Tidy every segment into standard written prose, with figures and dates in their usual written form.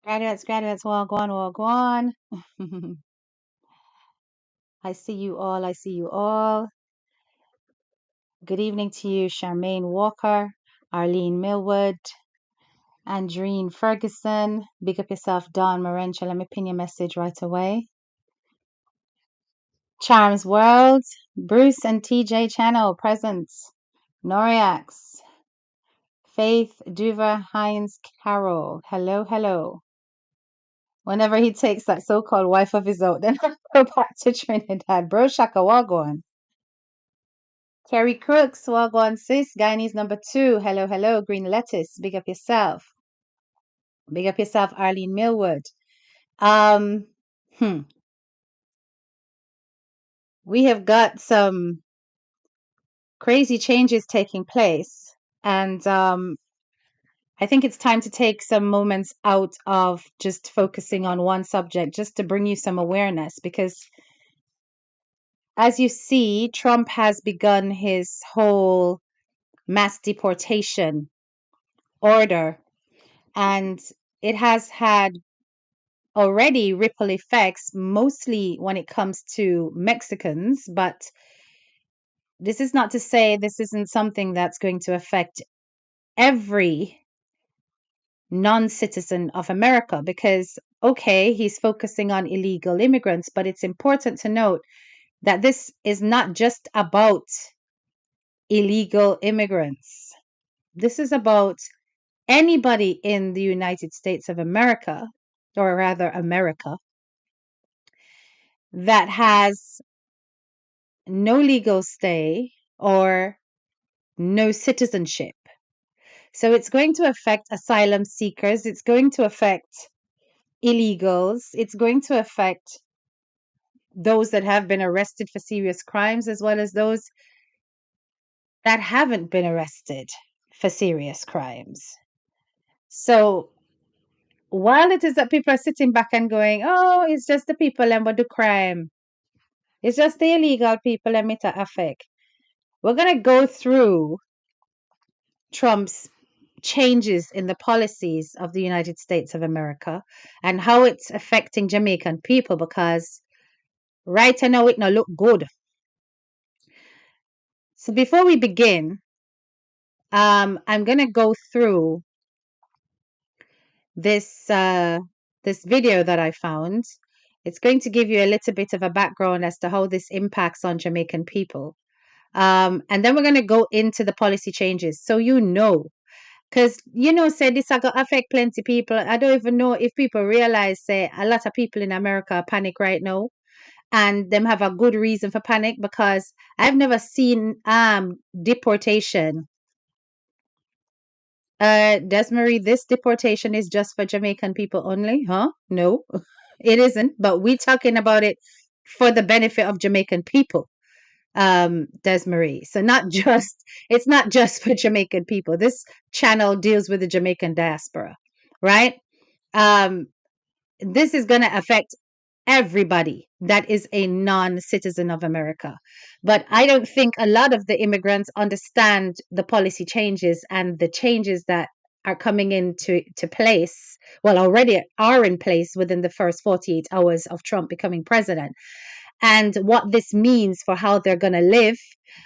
Graduates, walk on. I see you all. I see you all. Good evening to you, Charmaine Walker, Arlene Millwood, Andreen Ferguson. Big up yourself, Dawn Morencha. Let me pin your message right away. Charms World, Bruce and TJ Channel, presents. Noriax, Faith Duver Hines Carroll. Hello, hello. Whenever he takes that so-called wife of his own, then I go back to Trinidad. Bro Shaka Wagwan. Kerry Crooks, Wagwan sis. Guyanese number 2. Hello, hello. Green lettuce. Big up yourself. Big up yourself, Arlene Millwood. Um, hmm. We have got some crazy changes taking place, and I think it's time to take some moments out of just focusing on one subject, just to bring you some awareness, because as you see, Trump has begun his whole mass deportation order, and it has had already ripple effects, mostly when it comes to Mexicans. But this is not to say this isn't something that's going to affect every non-citizen of America, because, okay, he's focusing on illegal immigrants, but it's important to note that this is not just about illegal immigrants. This is about anybody in the United States of America, or rather America, that has no legal stay or no citizenship. So it's going to affect asylum seekers, it's going to affect illegals, it's going to affect those that have been arrested for serious crimes, as well as those that haven't been arrested for serious crimes. So while it is that people are sitting back and going, oh, it's just the people and what do crime, it's just the illegal people and it affect, we're going to go through Trump's changes in the policies of the United States of America and how it's affecting Jamaican people, because right now it not look good. So before we begin, I'm gonna go through this video that I found. It's going to give you a little bit of a background as to how this impacts on Jamaican people. And then we're going to go into the policy changes, so because say this are gonna affect plenty people. I don't even know if people realize, say, a lot of people in America are panic right now, and them have a good reason for panic, because I've never seen deportation. Desmarie, this deportation is just for Jamaican people only, huh? No, it isn't. But we're talking about it for the benefit of Jamaican people, Desmarie. So it's not just for Jamaican people. This channel deals with the Jamaican diaspora, right? Um, this is going to affect everybody that is a non-citizen of America. But I don't think a lot of the immigrants understand the policy changes and the changes that are coming into place, well, already are in place within the first 48 hours of Trump becoming president, and what this means for how they're going to live,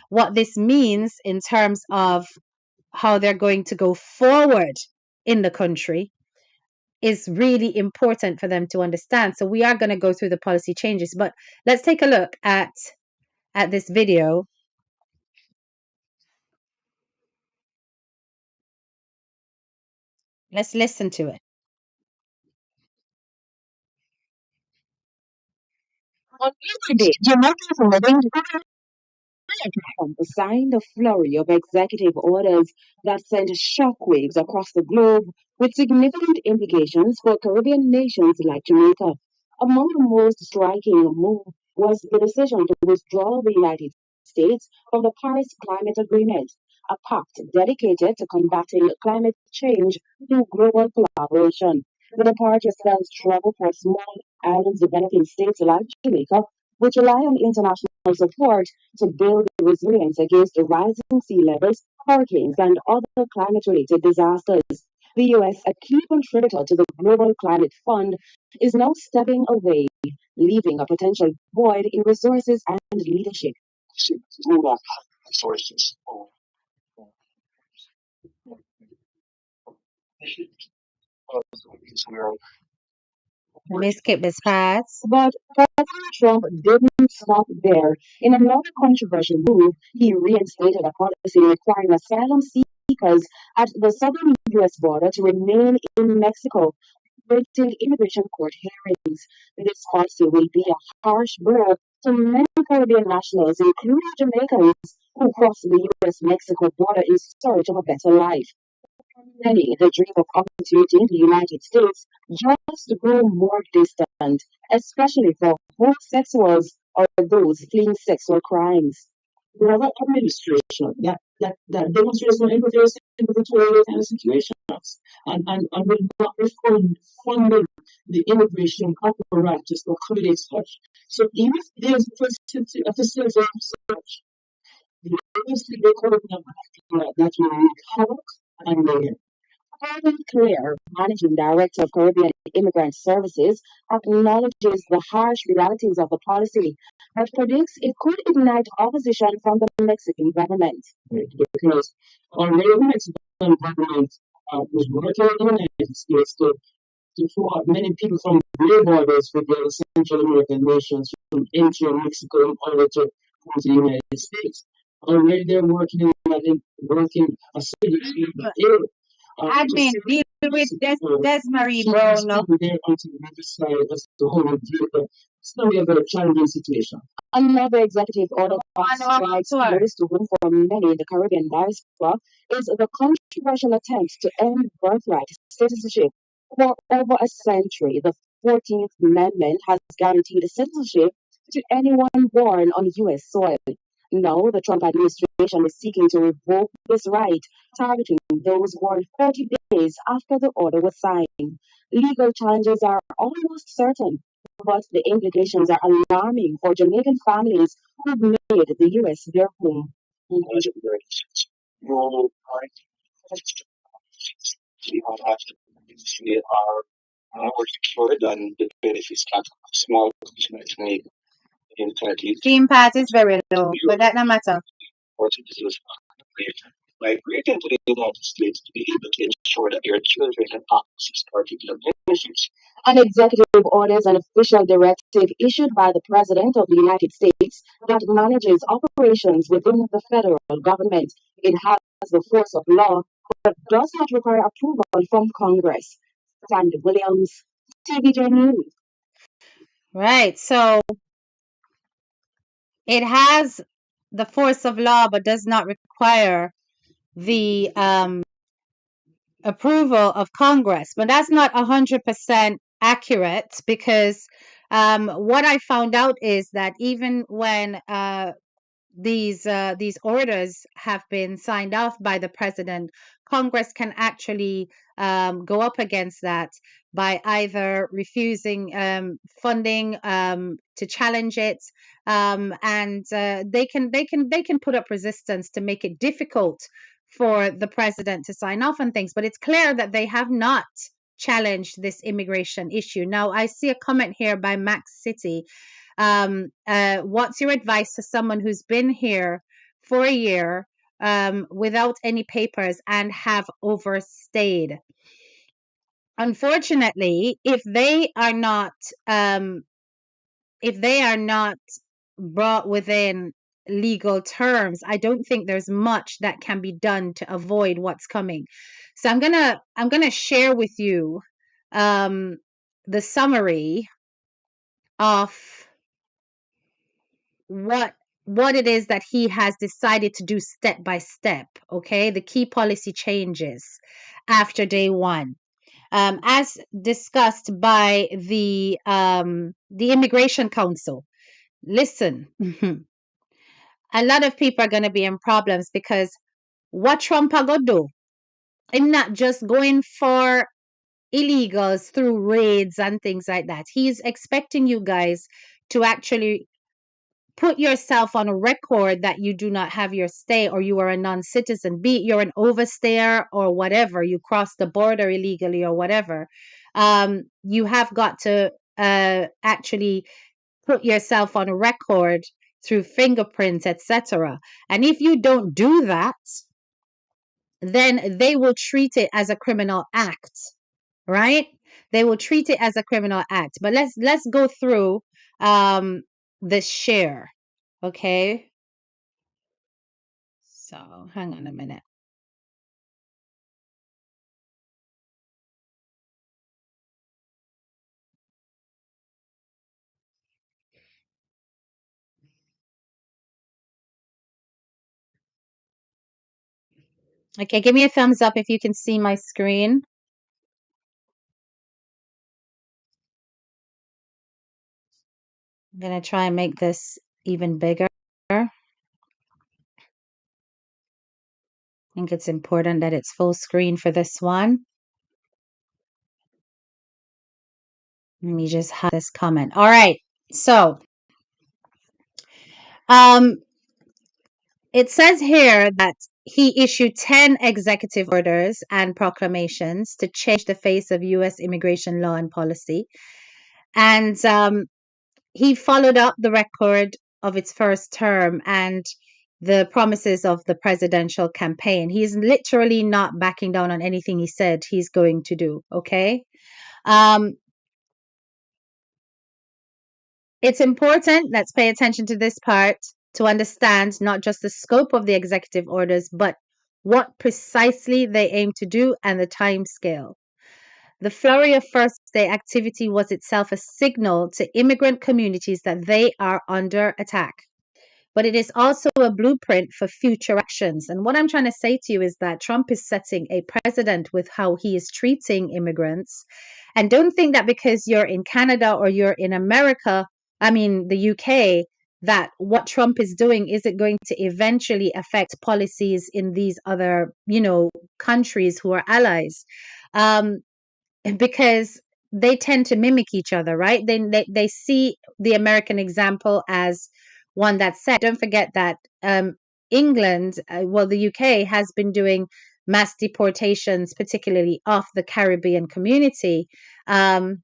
what this means in terms of how they're going to go forward in the country, is really important for them to understand. So we are going to go through the policy changes, but let's take a look at this video. Let's listen to it. On Wednesday, Jamaicans living signed a flurry of executive orders that sent shockwaves across the globe, with significant implications for Caribbean nations like Jamaica. Among the most striking move was the decision to withdraw the United States from the Paris Climate Agreement, a pact dedicated to combating climate change through global collaboration. The departure spells trouble for small islands developing states like Jamaica, which rely on international support to build resilience against rising sea levels, hurricanes, and other climate related disasters. The US, a key contributor to the Global Climate Fund, is now stepping away, leaving a potential void in resources and leadership. Resources. Let me skip this part. But President Trump didn't stop there. In another controversial move, he reinstated a policy requiring asylum seekers at the southern U.S. border to remain in Mexico, awaiting immigration court hearings. This policy will be a harsh blow to many Caribbean nationals, including Jamaicans, who cross the U.S.-Mexico border in search of a better life. Many, the dream of opportunity in the United States just grow more distant, especially for homosexuals or those fleeing sexual crimes. The other administration that demonstrates no empathy or sympathy toward those kind of situations and will not refund funding the immigration apparatus to accommodate such. So even if there's a facility of such, the agency they call it that will wreak havoc and mayhem. Kevin Clare, Managing Director of Caribbean Immigrant Services, acknowledges the harsh realities of the policy, but predicts it could ignite opposition from the Mexican government. Because already the Mexican government was working in the United States to thwart many people from their borders with the other Central American nations from entering Mexico in order to come to the United States. Already they're working in working a city Admin, deal with Desmarie, bro. No. It's a very challenging situation. Another executive order strikes close to home for many in the Caribbean diaspora is the controversial attempt to end birthright citizenship. For over a century, the 14th Amendment has guaranteed citizenship to anyone born on U.S. soil. Now, the Trump administration is seeking to revoke this right, targeting those born 40 days after the order was signed. Legal challenges are almost certain, but the implications are alarming for Jamaican families who've made the U.S. their home. They are more secure than the benefits that small business make in countries. Team part is very low, but that no matter. Migrating to the United States to be able to ensure that their children can access particular benefits. An executive orders an official directive issued by the President of the United States that manages operations within the federal government. It has the force of law, but does not require approval from Congress. Sandy Williams, TVJ News. Right. So it has the force of law, but does not require the approval of Congress. But that's not 100% accurate because what I found out is that even when these orders have been signed off by the president, Congress can actually go up against that by either refusing funding to challenge it, and they can put up resistance to make it difficult for the president to sign off on things. But it's clear that they have not challenged this immigration issue. Now, I see a comment here by Max City. What's your advice to someone who's been here for a year without any papers and have overstayed? Unfortunately, if they are not brought within legal terms, I don't think there's much that can be done to avoid what's coming. So I'm gonna share with you the summary of what it is that he has decided to do step by step. Okay, the key policy changes after day one, as discussed by the Immigration Council. Listen, a lot of people are going to be in problems because what Trump are going to do? I'm not just going for illegals through raids and things like that. He's expecting you guys to actually put yourself on a record that you do not have your stay or you are a non-citizen, be it you're an overstayer or whatever, you cross the border illegally or whatever, you have got to actually put yourself on a record through fingerprints, etc. And if you don't do that, then they will treat it as a criminal act, right? They will treat it as a criminal act. But let's go through the share, okay? So hang on a minute. Okay, give me a thumbs up if you can see my screen. I'm gonna try and make this even bigger. I think it's important that it's full screen for this one. Let me just have this comment. All right. So, um, it says here that he issued 10 executive orders and proclamations to change the face of U.S. immigration law and policy. And he followed up the record of its first term and the promises of the presidential campaign. He's literally not backing down on anything he said he's going to do. Okay. Um, it's important, let's pay attention to this part, to understand not just the scope of the executive orders, but what precisely they aim to do and the time scale. The flurry of first day activity was itself a signal to immigrant communities that they are under attack. But it is also a blueprint for future actions. And what I'm trying to say to you is that Trump is setting a precedent with how he is treating immigrants. And don't think that because you're in Canada or you're in America, I mean, the UK, that what Trump is doing isn't going to eventually affect policies in these other, countries who are allies. Um, because they tend to mimic each other, right? They see the American example as one that's set. Don't forget that England, the UK has been doing mass deportations, particularly of the Caribbean community. We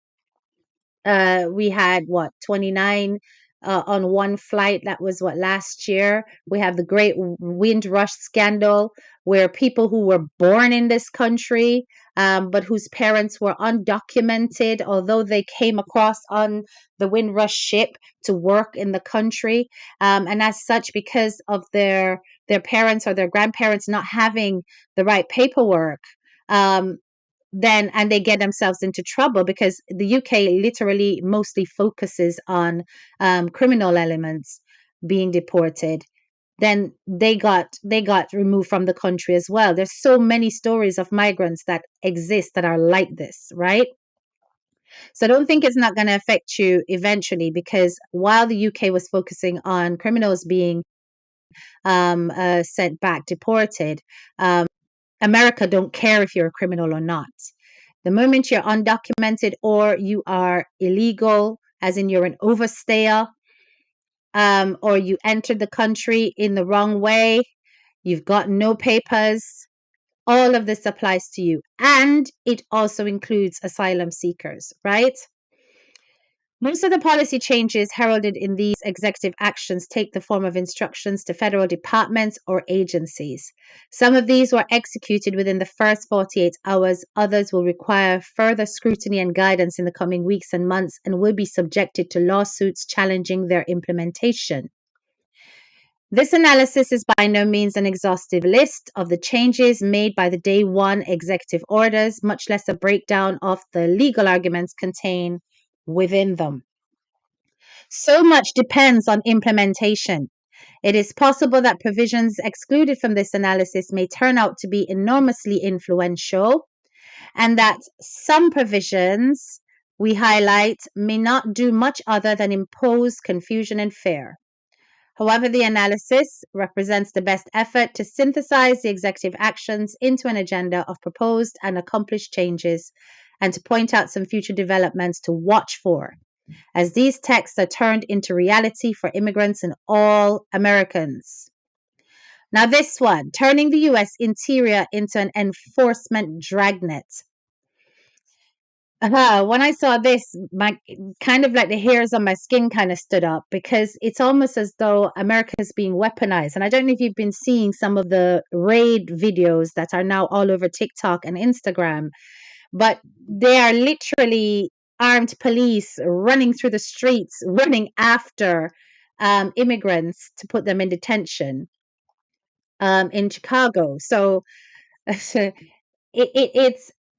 had 29 on one flight. That was last year. We have the Great Windrush scandal, where people who were born in this country, but whose parents were undocumented, although they came across on the Windrush ship to work in the country, and as such, because of their parents or their grandparents not having the right paperwork, um, then and they get themselves into trouble because the UK literally mostly focuses on criminal elements being deported. Then they got removed from the country as well. There's so many stories of migrants that exist that are like this, right? So I don't think it's not going to affect you eventually, because while the UK was focusing on criminals being sent back, deported, America don't care if you're a criminal or not. The moment you're undocumented or you are illegal, as in you're an overstayer, or you entered the country in the wrong way, you've got no papers, all of this applies to you. And it also includes asylum seekers, right? Most of the policy changes heralded in these executive actions take the form of instructions to federal departments or agencies. Some of these were executed within the first 48 hours. Others will require further scrutiny and guidance in the coming weeks and months and will be subjected to lawsuits challenging their implementation. This analysis is by no means an exhaustive list of the changes made by the day one executive orders, much less a breakdown of the legal arguments contained within them. So much depends on implementation. It is possible that provisions excluded from this analysis may turn out to be enormously influential, and that some provisions we highlight may not do much other than impose confusion and fear. However, the analysis represents the best effort to synthesize the executive actions into an agenda of proposed and accomplished changes and to point out some future developments to watch for. as these texts are turned into reality for immigrants and all Americans. Now, this one, turning the US interior into an enforcement dragnet. When I saw this, my kind of like the hairs on my skin kind of stood up because it's almost as though America is being weaponized. And I don't know if you've been seeing some of the raid videos that are now all over TikTok and Instagram, but they are literally armed police running through the streets, running after immigrants to put them in detention in Chicago. So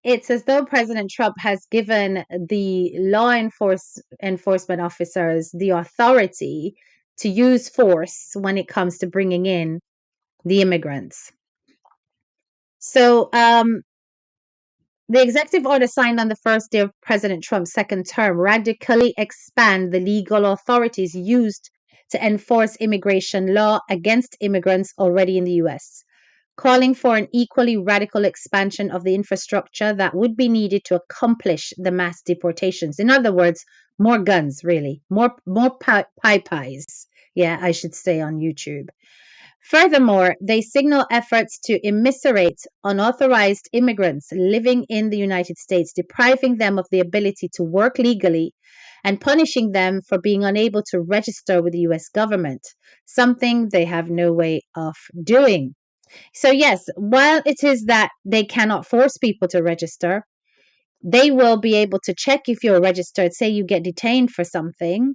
it's as though President Trump has given the enforcement officers the authority to use force when it comes to bringing in the immigrants. So the executive order signed on the first day of President Trump's second term radically expand the legal authorities used to enforce immigration law against immigrants already in the U.S., calling for an equally radical expansion of the infrastructure that would be needed to accomplish the mass deportations. In other words, more guns, really, more pies. Yeah, I should say on YouTube. Furthermore, they signal efforts to immiserate unauthorized immigrants living in the United States, depriving them of the ability to work legally and punishing them for being unable to register with the US government, something they have no way of doing. So, yes, while it is that they cannot force people to register, they will be able to check if you're registered. Say you get detained for something,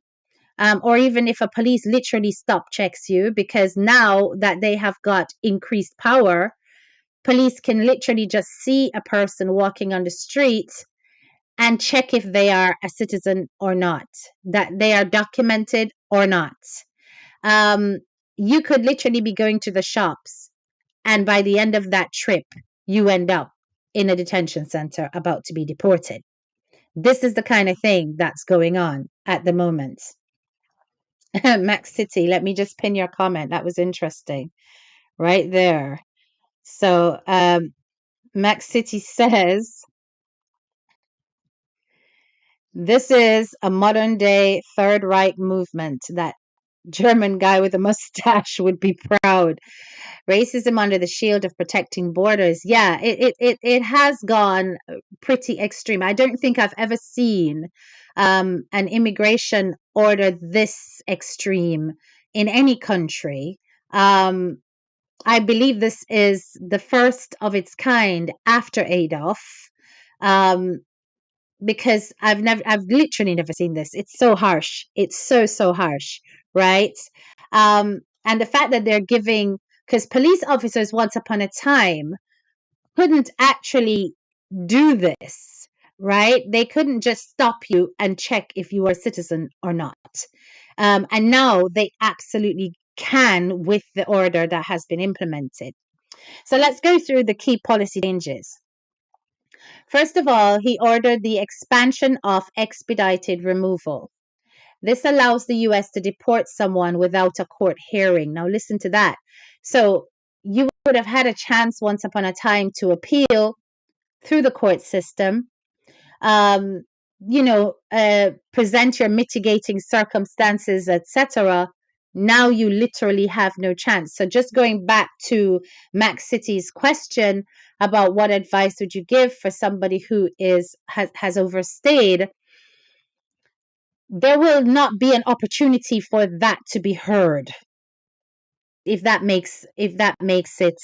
or even if a police literally stop checks you, because now that they have got increased power, police can literally just see a person walking on the street and check if they are a citizen or not, that they are documented or not. Um, you could literally be going to the shops, and by the end of that trip, you end up in a detention center about to be deported. This is the kind of thing that's going on at the moment. Max City, let me just pin your comment. That was interesting right there. So, Max City says, this is a modern day Third Reich movement. That German guy with a mustache would be proud. Racism under the shield of protecting borders. Yeah, it has gone pretty extreme. I don't think I've ever seen an immigration order this extreme in any country. I believe this is the first of its kind after Adolf. Um, because I've literally never seen this. It's so harsh. It's so harsh, right? And the fact that they're giving, because police officers once upon a time couldn't actually do this, right? They couldn't just stop you and check if you are a citizen or not. And now they absolutely can with the order that has been implemented. So let's go through the key policy changes. First of all, he ordered the expansion of expedited removal. This allows the US to deport someone without a court hearing. Now, listen to that. So, you would have had a chance once upon a time to appeal through the court system, um, present your mitigating circumstances, etc. Now you literally have no chance. So just going back to Max City's question about what advice would you give for somebody who has overstayed, there will not be an opportunity for that to be heard. If that makes it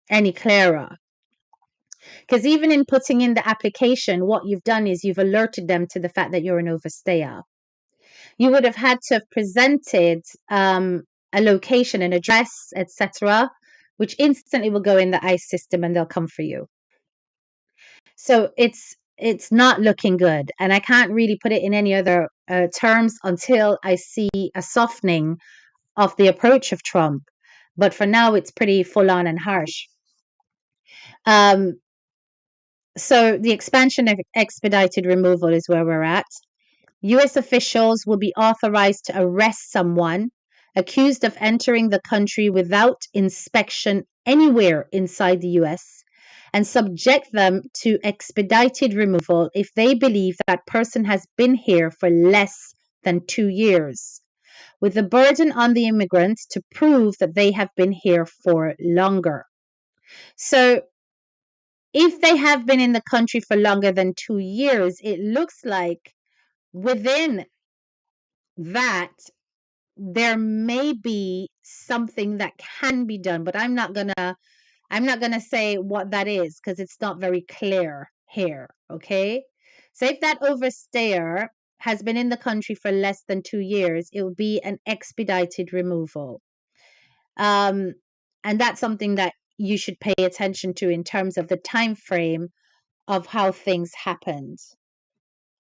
any clearer. Because even in putting in the application, what you've done is you've alerted them to the fact that you're an overstayer. You would have had to have presented a location, an address, etc., which instantly will go in the ICE system and they'll come for you. So it's not looking good, and I can't really put it in any other terms until I see a softening of the approach of Trump. But for now, it's pretty full on and harsh. So the expansion of expedited removal is where we're at. U.S. officials will be authorized to arrest someone accused of entering the country without inspection anywhere inside the U.S. and subject them to expedited removal if they believe that person has been here for less than 2 years, with the burden on the immigrant to prove that they have been here for longer. So, if they have been in the country for longer than 2 years, it looks like within that there may be something that can be done, but I'm not gonna say what that is because it's not very clear here. Okay, so if that overstayer has been in the country for less than 2 years, it will be an expedited removal. Um, and that's something that you should pay attention to in terms of the time frame of how things happened.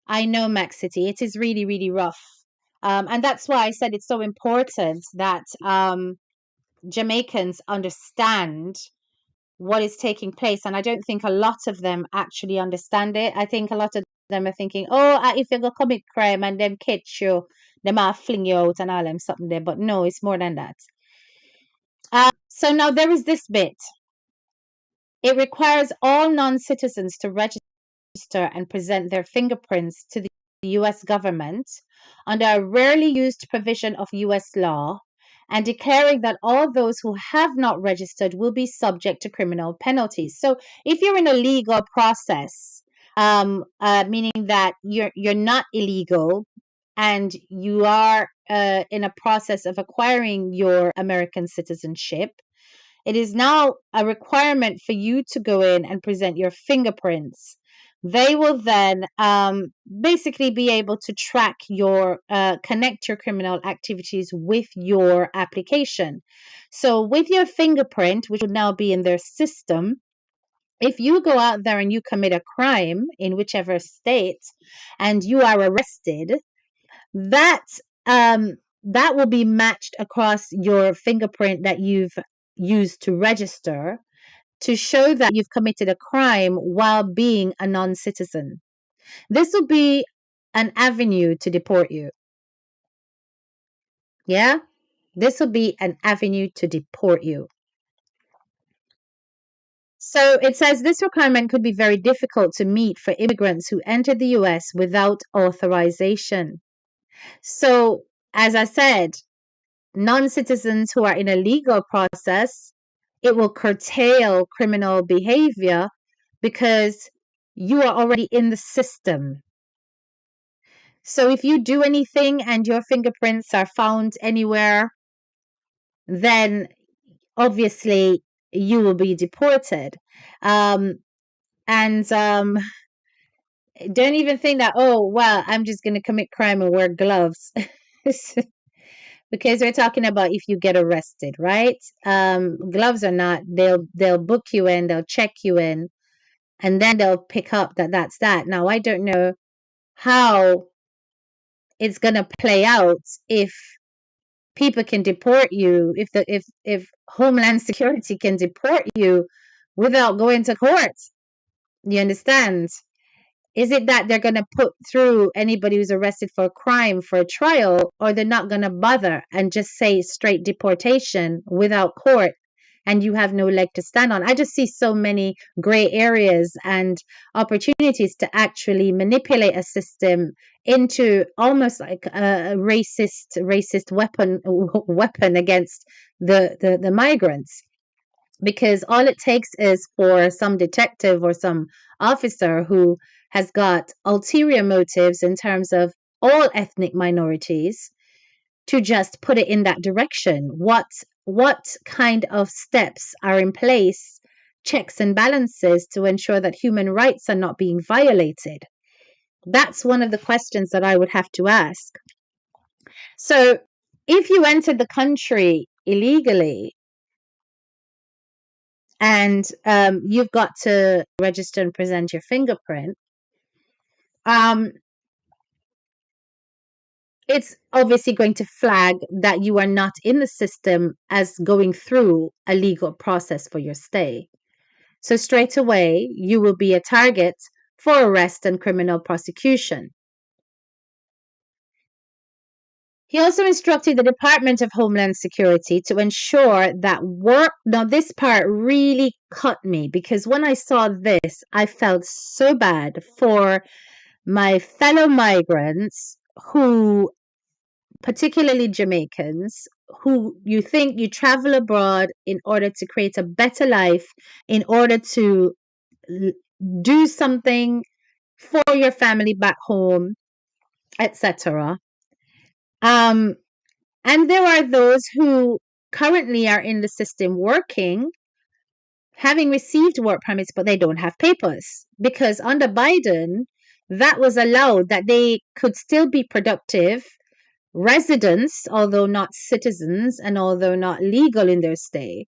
I know Max City, it is really, really rough. And that's why I said it's so important that Jamaicans understand what is taking place. And I don't think a lot of them actually understand it. I think a lot of them are thinking, oh, if you go commit crime and them catch you, they might fling you out and all them something there. But no, it's more than that. So now there is this bit. It requires all non-citizens to register and present their fingerprints to the US government under a rarely used provision of US law, and declaring that all those who have not registered will be subject to criminal penalties. So if you're in a legal process, meaning that you're not illegal and you are in a process of acquiring your American citizenship, it is now a requirement for you to go in and present your fingerprints. They will then basically be able to track connect your criminal activities with your application. So, with your fingerprint, which would now be in their system, if you go out there and you commit a crime in whichever state and you are arrested, that um, that will be matched across your fingerprint that you've used to register to show that you've committed a crime while being a non-citizen. This will be an avenue to deport you. Yeah? This will be an avenue to deport you. So it says this requirement could be very difficult to meet for immigrants who entered the US without authorization. So, as I said, non-citizens who are in a legal process, it will curtail criminal behavior because you are already in the system. So if you do anything and your fingerprints are found anywhere, then obviously you will be deported. Um, and don't even think that, oh, well, I'm just going to commit crime and wear gloves. Because we're talking about if you get arrested, right? Gloves or not, they'll book you in, they'll check you in, and then they'll pick up that that's that. Now I don't know how it's gonna play out if people can deport you, if Homeland Security can deport you without going to court. You understand? Is it that they're going to put through anybody who's arrested for a crime for a trial, or they're not going to bother and just say straight deportation without court and you have no leg to stand on? I just see so many gray areas and opportunities to actually manipulate a system into almost like a racist weapon against the migrants, because all it takes is for some detective or some officer who has got ulterior motives in terms of all ethnic minorities to just put it in that direction. What kind of steps are in place, checks and balances to ensure that human rights are not being violated? That's one of the questions that I would have to ask. So if you entered the country illegally, and you've got to register and present your fingerprint, it's obviously going to flag that you are not in the system as going through a legal process for your stay. So straight away, you will be a target for arrest and criminal prosecution. He also instructed the Department of Homeland Security to ensure that work. Now, this part really cut me because when I saw this, I felt so bad for my fellow migrants who, particularly Jamaicans, who you think you travel abroad in order to create a better life, in order to do something for your family back home, etc. Um, and there are those who currently are in the system working, having received work permits, but they don't have papers because under Biden, that was allowed that they could still be productive residents, although not citizens and although not legal in their stay.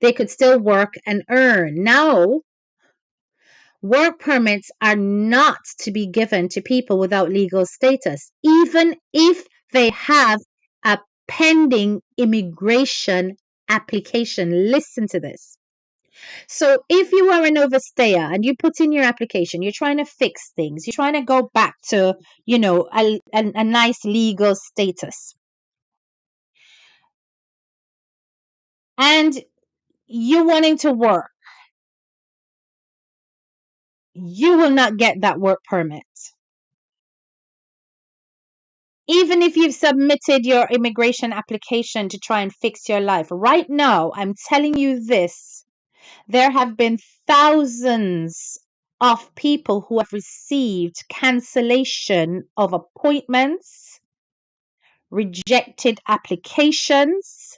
They could still work and earn. Now, work permits are not to be given to people without legal status, even if they have a pending immigration application. Listen to this. So, if you are an overstayer and you put in your application, you're trying to fix things, you're trying to go back to, a nice legal status, and you're wanting to work, you will not get that work permit. Even if you've submitted your immigration application to try and fix your life. Right now, I'm telling you this, there have been thousands of people who have received cancellation of appointments, rejected applications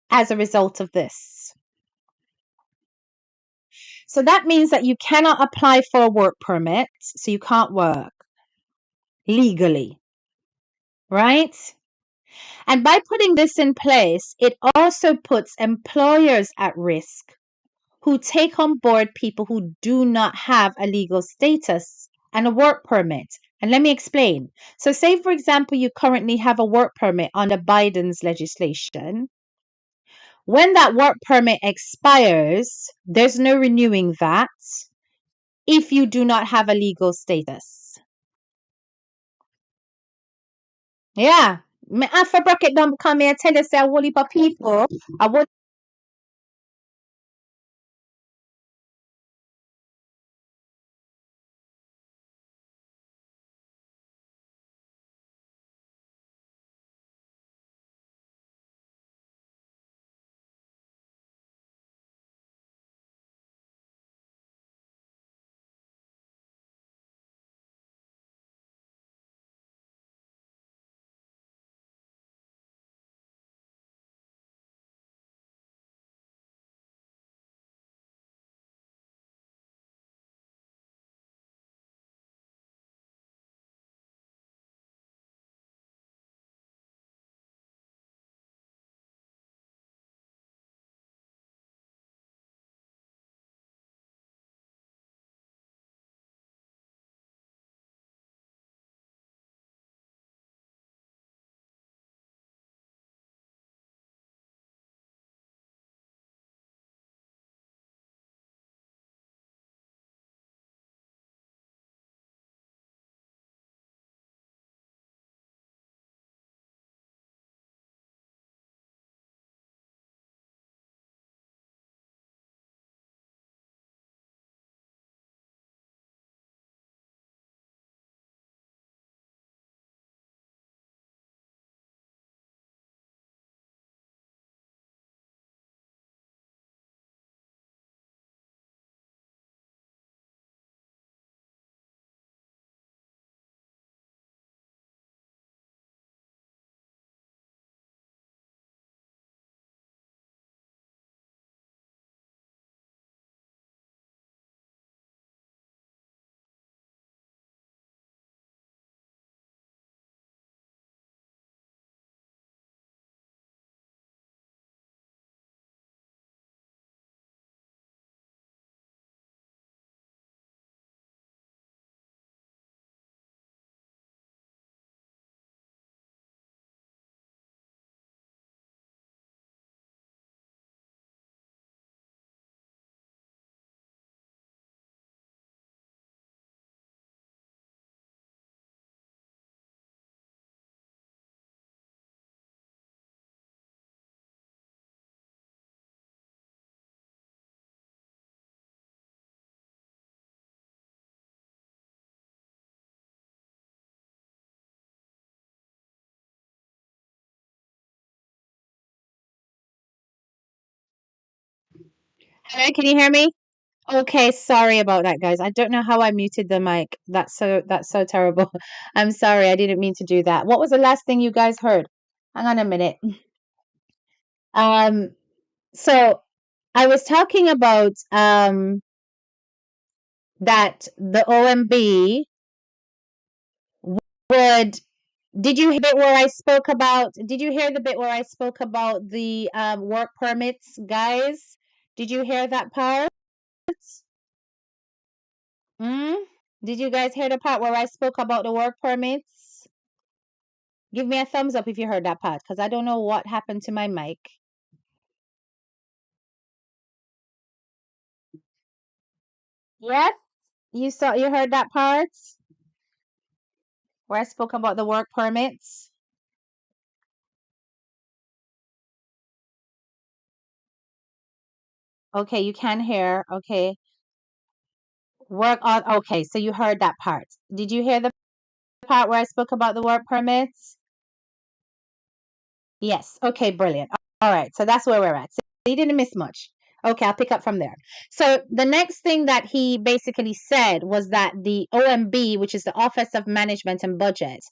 as a result of this. So that means that you cannot apply for a work permit, so you can't work legally, right? And by putting this in place, it also puts employers at risk who take on board people who do not have a legal status and a work permit. And let me explain. So, say, for example, you currently have a work permit under Biden's legislation. When that work permit expires, there's no renewing that if you do not have a legal status. Yeah. Me have to break it down because me I tell you say a whole heap of people, a whole Hello, can you hear me? Okay, sorry about that, guys. I don't know how I muted the mic. That's so terrible. I'm sorry. I didn't mean to do that. What was the last thing you guys heard? Hang on a minute. Um, so I was talking about that the OMB would. Did you hear the bit where I spoke about? Did you hear the bit where I spoke about the work permits, guys? Did you hear that part? Mm? Did you guys hear the part where I spoke about the work permits? Give me a thumbs up if you heard that part, because I don't know what happened to my mic. Yes, you heard that part where I spoke about the work permits. Okay, you can hear. Okay, work on. Okay, so you heard that part. Did you hear the part where I spoke about the work permits? Yes. Okay, brilliant. All right, so that's where we're at. So you didn't miss much. Okay, I'll pick up from there. So the next thing that he basically said was that the OMB, which is the Office of Management and Budget,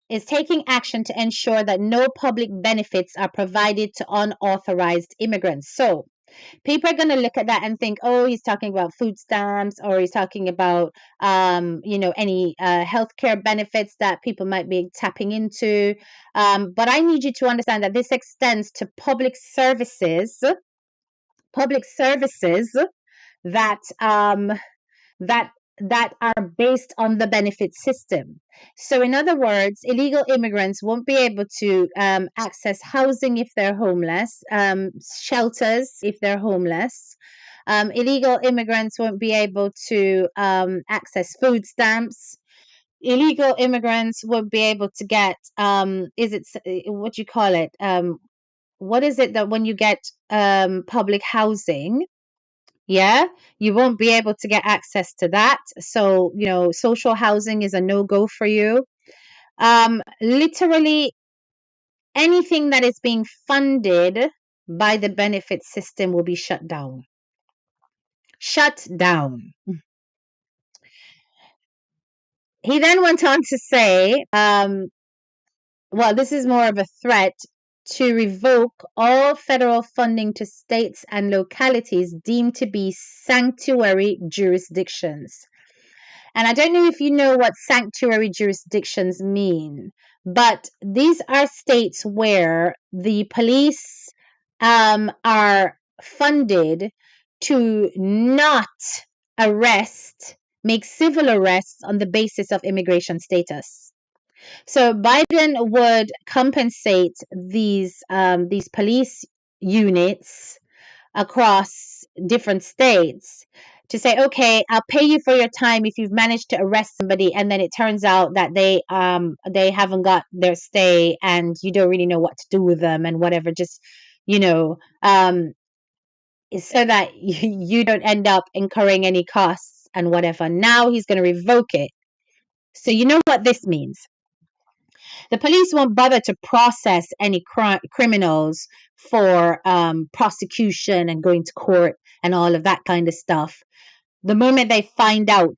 is taking action to ensure that no public benefits are provided to unauthorized immigrants. So people are going to look at that and think, oh, he's talking about food stamps, or he's talking about, any healthcare benefits that people might be tapping into. But I need you to understand that this extends to public services that that that are based on the benefit system. So, in other words, illegal immigrants won't be able to access housing if they're homeless, shelters if they're homeless. Illegal immigrants won't be able to access food stamps. Illegal immigrants won't be able to get, what do you call it? What is it that when you get public housing? Yeah, you won't be able to get access to that. So, social housing is a no-go for you. Literally anything that is being funded by the benefit system will be shut down. Shut down. He then went on to say, well, this is more of a threat to revoke all federal funding to states and localities deemed to be sanctuary jurisdictions. And I don't know if you know what sanctuary jurisdictions mean, but these are states where the police are funded to not arrest, make civil arrests on the basis of immigration status. So Biden would compensate these police units across different states to say, okay, I'll pay you for your time if you've managed to arrest somebody, and then it turns out that they haven't got their stay, and you don't really know what to do with them and whatever. Just you know, um, so that you don't end up incurring any costs and whatever. Now he's going to revoke it. So you know what this means. The police won't bother to process any criminals for prosecution and going to court and all of that kind of stuff. The moment they find out,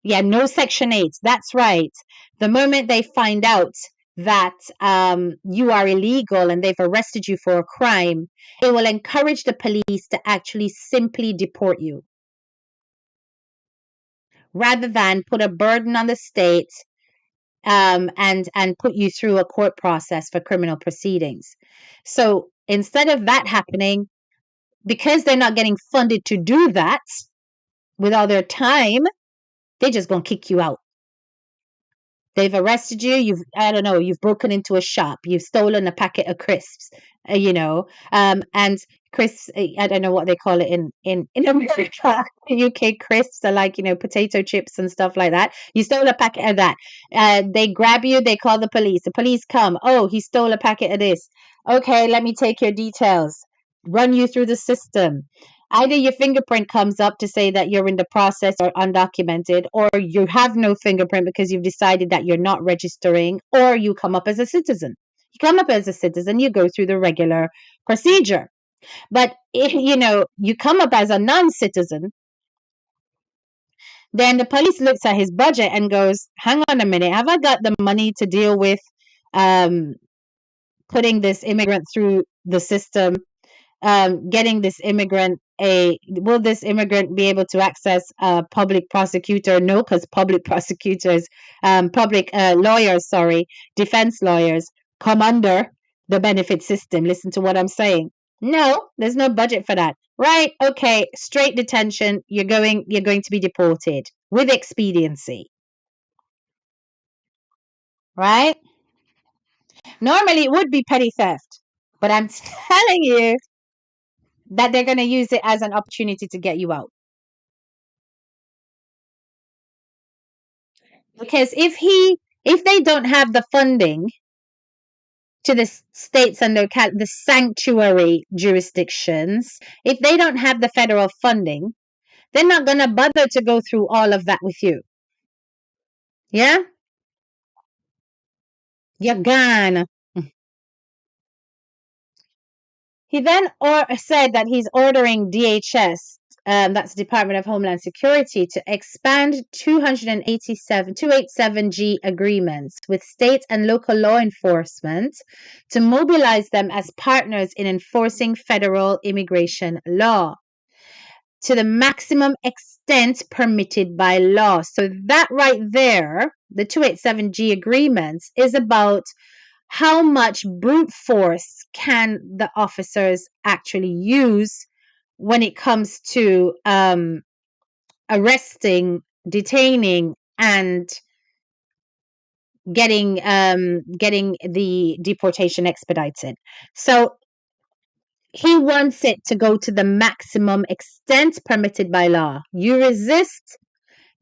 yeah, no Section 8, that's right. The moment they find out that you are illegal and they've arrested you for a crime, it will encourage the police to actually simply deport you rather than put a burden on the state and put you through a court process for criminal proceedings. So instead of that happening, because they're not getting funded to do that with all their time, they're just gonna kick you out. They've arrested you. I don't know, you've broken into a shop. You've stolen a packet of crisps, and crisps, I don't know what they call it in America. UK crisps are like, potato chips and stuff like that. You stole a packet of that. They grab you. They call the police. The police come. Oh, he stole a packet of this. Okay, let me take your details. Run you through the system. Either your fingerprint comes up to say that you're in the process or undocumented, or you have no fingerprint because you've decided that you're not registering, or you come up as a citizen. You come up as a citizen, you go through the regular procedure. But if you come up as a non-citizen, then the police looks at his budget and goes, hang on a minute, have I got the money to deal with um, putting this immigrant through the system, getting this immigrant will this immigrant be able to access a public prosecutor? No, because public prosecutors, public lawyers, sorry, defense lawyers come under the benefit system. Listen to what I'm saying. No, there's no budget for that. Right? Okay, straight detention. You're going to be deported with expediency. Right? Normally it would be petty theft, but I'm telling you that they're going to use it as an opportunity to get you out. Because if they don't have the funding to the states and the sanctuary jurisdictions, if they don't have the federal funding, they're not going to bother to go through all of that with you. Yeah? You're gone. He then said that he's ordering DHS, that's Department of Homeland Security, to expand 287G agreements with state and local law enforcement to mobilize them as partners in enforcing federal immigration law to the maximum extent permitted by law. So that right there, the 287G agreements, is about how much brute force can the officers actually use when it comes to arresting, detaining, and getting the deportation expedited. So he wants it to go to the maximum extent permitted by law. You resist,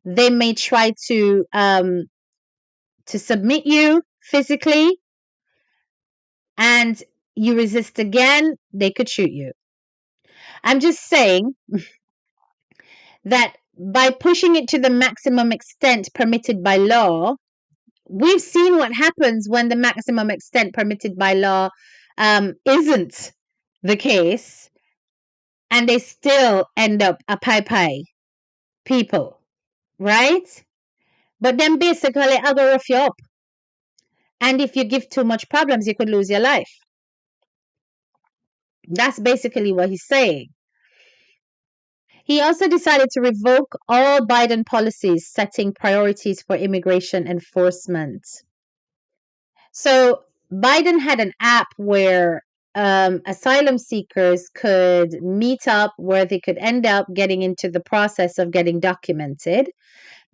they may try to submit you physically, and you resist again, they could shoot you. I'm just saying that by pushing it to the maximum extent permitted by law, we've seen what happens when the maximum extent permitted by law isn't the case, and they still end up a pie people, right? But then basically, I'll go rough you up. And if you give too much problems, you could lose your life. That's basically what he's saying. He also decided to revoke all Biden policies setting priorities for immigration enforcement. So Biden had an app where asylum seekers could meet up, where they could end up getting into the process of getting documented.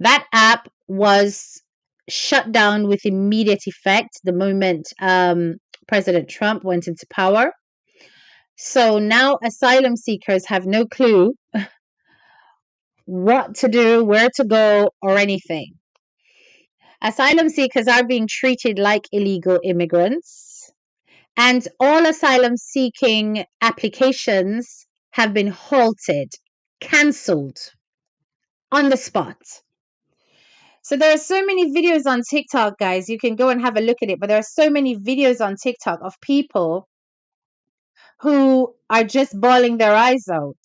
That app was shut down with immediate effect the moment President Trump went into power. So now asylum seekers have no clue what to do, where to go, or anything. Asylum seekers are being treated like illegal immigrants, and all asylum seeking applications have been halted, cancelled on the spot. So there are so many videos on TikTok, guys. You can go and have a look at it, but there are so many videos on TikTok of people who are just bawling their eyes out.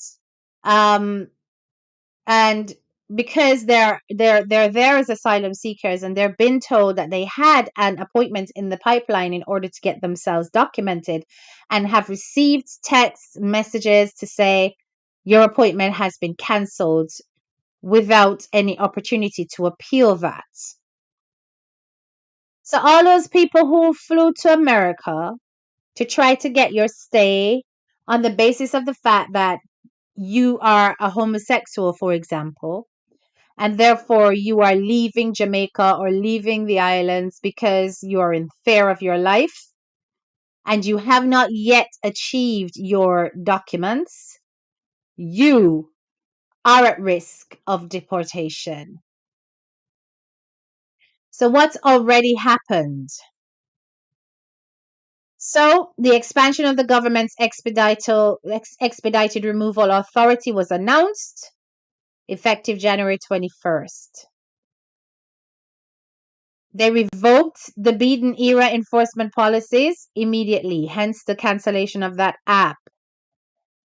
And because they're there as asylum seekers, and they're been told that they had an appointment in the pipeline in order to get themselves documented, and have received text messages to say your appointment has been cancelled without any opportunity to appeal that. So all those people who flew to America to try to get your stay on the basis of the fact that you are a homosexual, for example, and therefore you are leaving Jamaica or leaving the islands because you are in fear of your life and you have not yet achieved your documents, you are at risk of deportation. So what's already happened? So the expansion of the government's expedited removal authority was announced effective January 21st. They revoked the Biden era enforcement policies immediately, hence the cancellation of that app.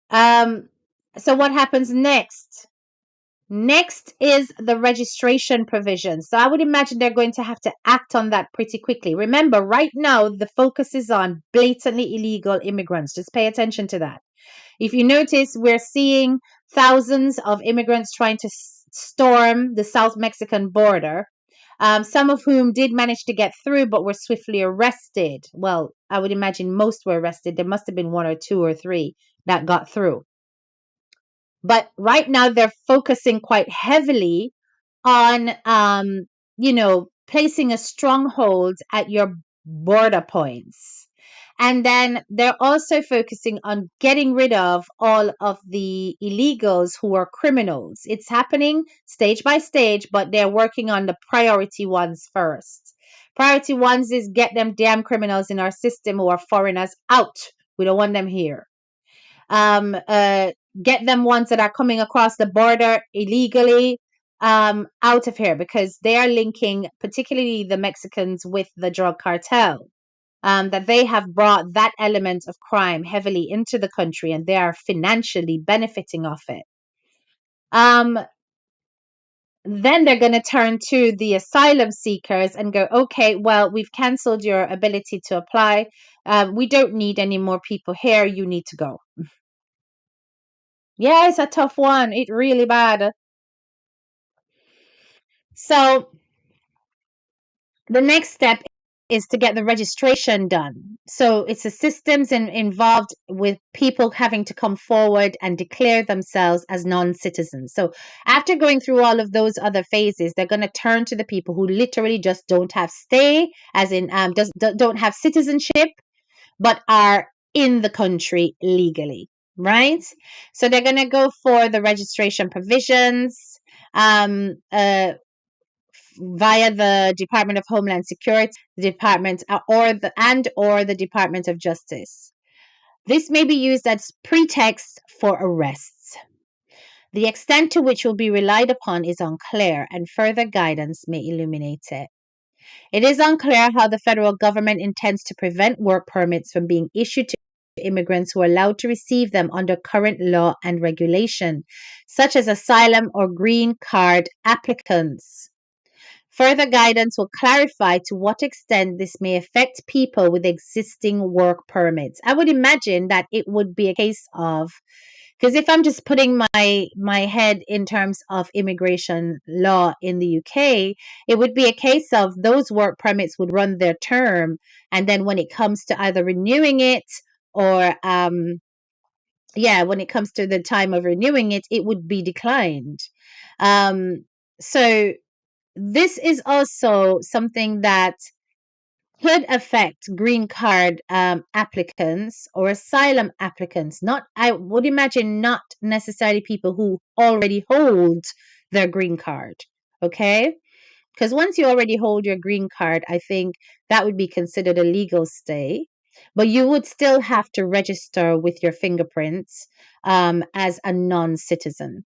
Um, so what happens next? Next is the registration provision. So I would imagine they're going to have to act on that pretty quickly. Remember, right now, the focus is on blatantly illegal immigrants. Just pay attention to that. If you notice, we're seeing thousands of immigrants trying to storm the South Mexican border, some of whom did manage to get through but were swiftly arrested. Well, I would imagine most were arrested. There must have been one or two or three that got through. But right now, they're focusing quite heavily on, placing a stronghold at your border points. And then they're also focusing on getting rid of all of the illegals who are criminals. It's happening stage by stage, but they're working on the priority ones first. Priority ones is get them damn criminals in our system who are foreigners out. We don't want them here. um, uh, get them ones that are coming across the border illegally out of here, because they are linking particularly the Mexicans with the drug cartel. That they have brought that element of crime heavily into the country and they are financially benefiting off it. Um, then they're going to turn to the asylum seekers and go, okay, well, we've canceled your ability to apply. We don't need any more people here. You need to go. Yeah, it's a tough one. It really bad. So the next step is to get the registration done. So it's the systems involved with people having to come forward and declare themselves as non-citizens. So after going through all of those other phases, they're going to turn to the people who literally just don't have stay, as in don't have citizenship, but are in the country legally, right? So they're going to go for the registration provisions. Via the Department of Homeland Security, the Department or the Department of Justice. This may be used as pretext for arrests. The extent to which will be relied upon is unclear, and further guidance may illuminate it. It is unclear how the federal government intends to prevent work permits from being issued to immigrants who are allowed to receive them under current law and regulation, such as asylum or green card applicants. Further guidance will clarify to what extent this may affect people with existing work permits. I would imagine that it would be a case of, because if I'm just putting my head in terms of immigration law in the UK, it would be a case of those work permits would run their term, and then when it comes to either renewing it or when it comes to the time of renewing it, it would be declined. So this is also something that could affect green card applicants or asylum applicants. Not, I would imagine, not necessarily people who already hold their green card. Okay, because once you already hold your green card, I think that would be considered a legal stay. But you would still have to register with your fingerprints as a non-citizen.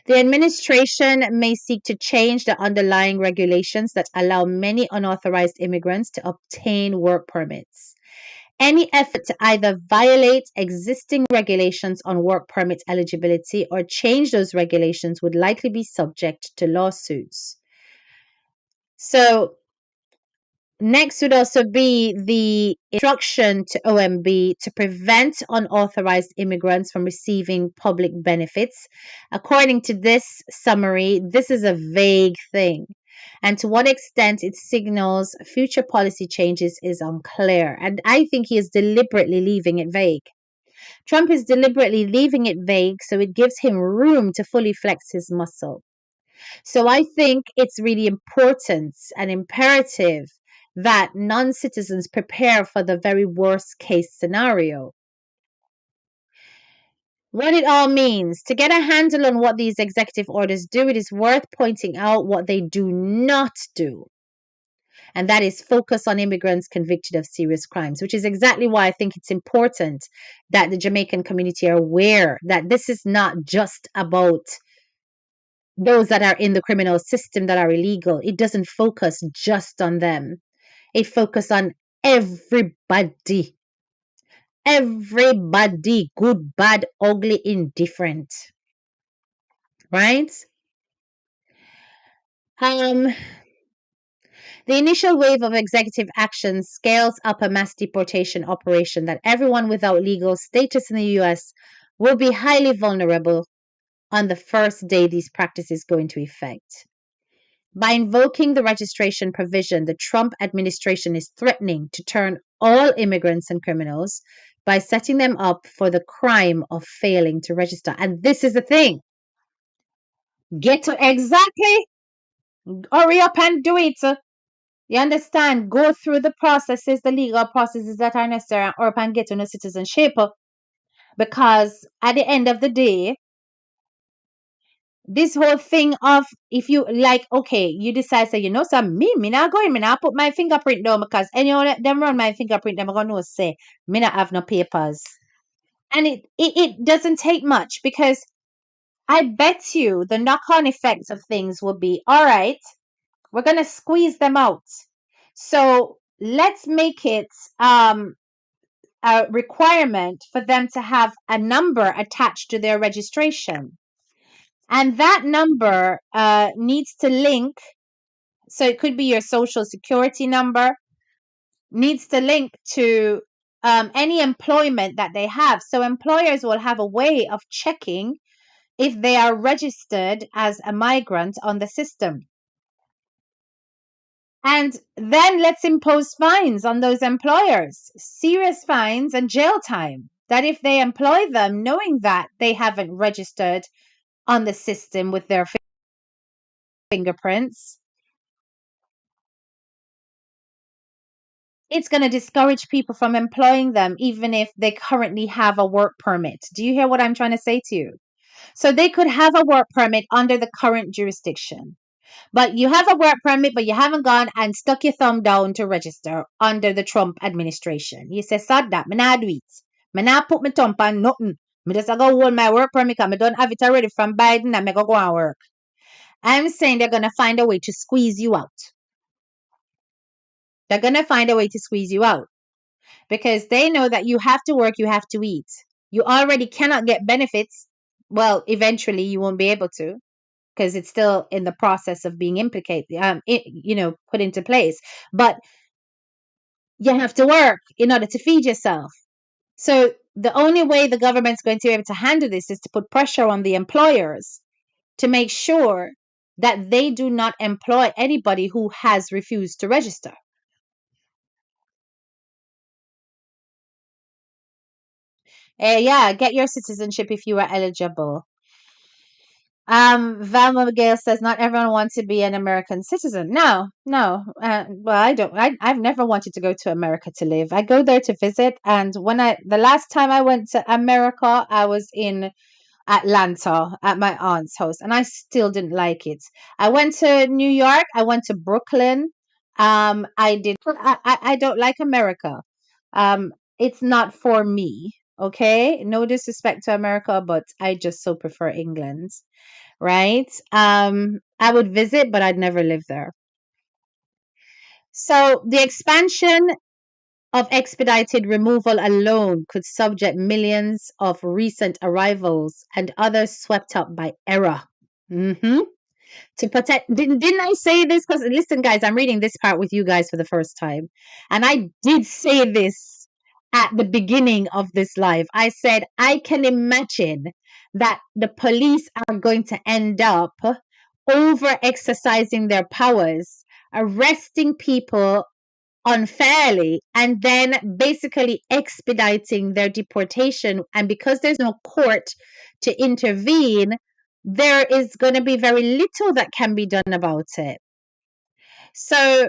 The administration may seek to change the underlying regulations that allow many unauthorized immigrants to obtain work permits. Any effort to either violate existing regulations on work permit eligibility or change those regulations would likely be subject to lawsuits. So, next would also be the instruction to OMB to prevent unauthorized immigrants from receiving public benefits. According to this summary, this is a vague thing. And to what extent it signals future policy changes is unclear. And I think he is deliberately leaving it vague. Trump is deliberately leaving it vague so it gives him room to fully flex his muscle. So I think it's really important and imperative that non citizens prepare for the very worst case scenario. What it all means. To get a handle on what these executive orders do, it is worth pointing out what they do not do. And that is focus on immigrants convicted of serious crimes, which is exactly why I think it's important that the Jamaican community are aware that this is not just about those that are in the criminal system that are illegal. It doesn't focus just on them. It focuses on everybody. everybody, good, bad, ugly, indifferent, right? Um, the initial wave of executive action scales up a mass deportation operation that everyone without legal status in the US will be highly vulnerable on the first day these practices go into effect. By invoking the registration provision, the Trump administration is threatening to turn all immigrants and criminals by setting them up for the crime of failing to register. And this is the thing. Get to exactly, hurry up and do it. You understand? Go through the processes, the legal processes that are necessary, or and get to know citizenship. Because at the end of the day, this whole thing of if you like, okay, you decide say, so me not going, me not put my fingerprint down because anyone let them run my fingerprint, them gonna know say me not have no papers. And it doesn't take much because I bet you the knock-on effects of things will be all right, we're gonna squeeze them out. So let's make it a requirement for them to have a number attached to their registration. And that number needs to link, so it could be your social security number, needs to link to any employment that they have. So employers will have a way of checking if they are registered as a migrant on the system. And then let's impose fines on those employers, serious fines and jail time. That if they employ them knowing that they haven't registered on the system with their fingerprints, it's going to discourage people from employing them even if they currently have a work permit. Do you hear what I'm trying to say to you? So they could have a work permit under the current jurisdiction. But you have a work permit, but you haven't gone and stuck your thumb down to register under the Trump administration. You say, sod that, me not do it. Me not put my thumb on nothing. Me just go hold my work permit because me don't have it already from Biden and me go and work. I'm saying they're going to find a way to squeeze you out. They're going to find a way to squeeze you out because they know that you have to work, you have to eat. You already cannot get benefits. Well, eventually you won't be able to, because it's still in the process of being put into place. But you have to work in order to feed yourself. So the only way the government's going to be able to handle this is to put pressure on the employers to make sure that they do not employ anybody who has refused to register. Yeah, get your citizenship if you are eligible. Valma Miguel says not everyone wants to be an American citizen. No, no. Well, I don't. I've never wanted to go to America to live. I go there to visit. And the last time I went to America, I was in Atlanta at my aunt's house, and I still didn't like it. I went to New York. I went to Brooklyn. I did. I don't like America. It's not for me. Okay, no disrespect to America, but I just so prefer England, right? I would visit, but I'd never live there. So the expansion of expedited removal alone could subject millions of recent arrivals and others swept up by error. Mm-hmm. To protect, didn't I say this? Because listen, guys, I'm reading this part with you guys for the first time, and I did say this at the beginning of this live. I said I can imagine that the police are going to end up over exercising their powers, arresting people unfairly, and then basically expediting their deportation. And because there's no court to intervene, there is going to be very little that can be done about it. So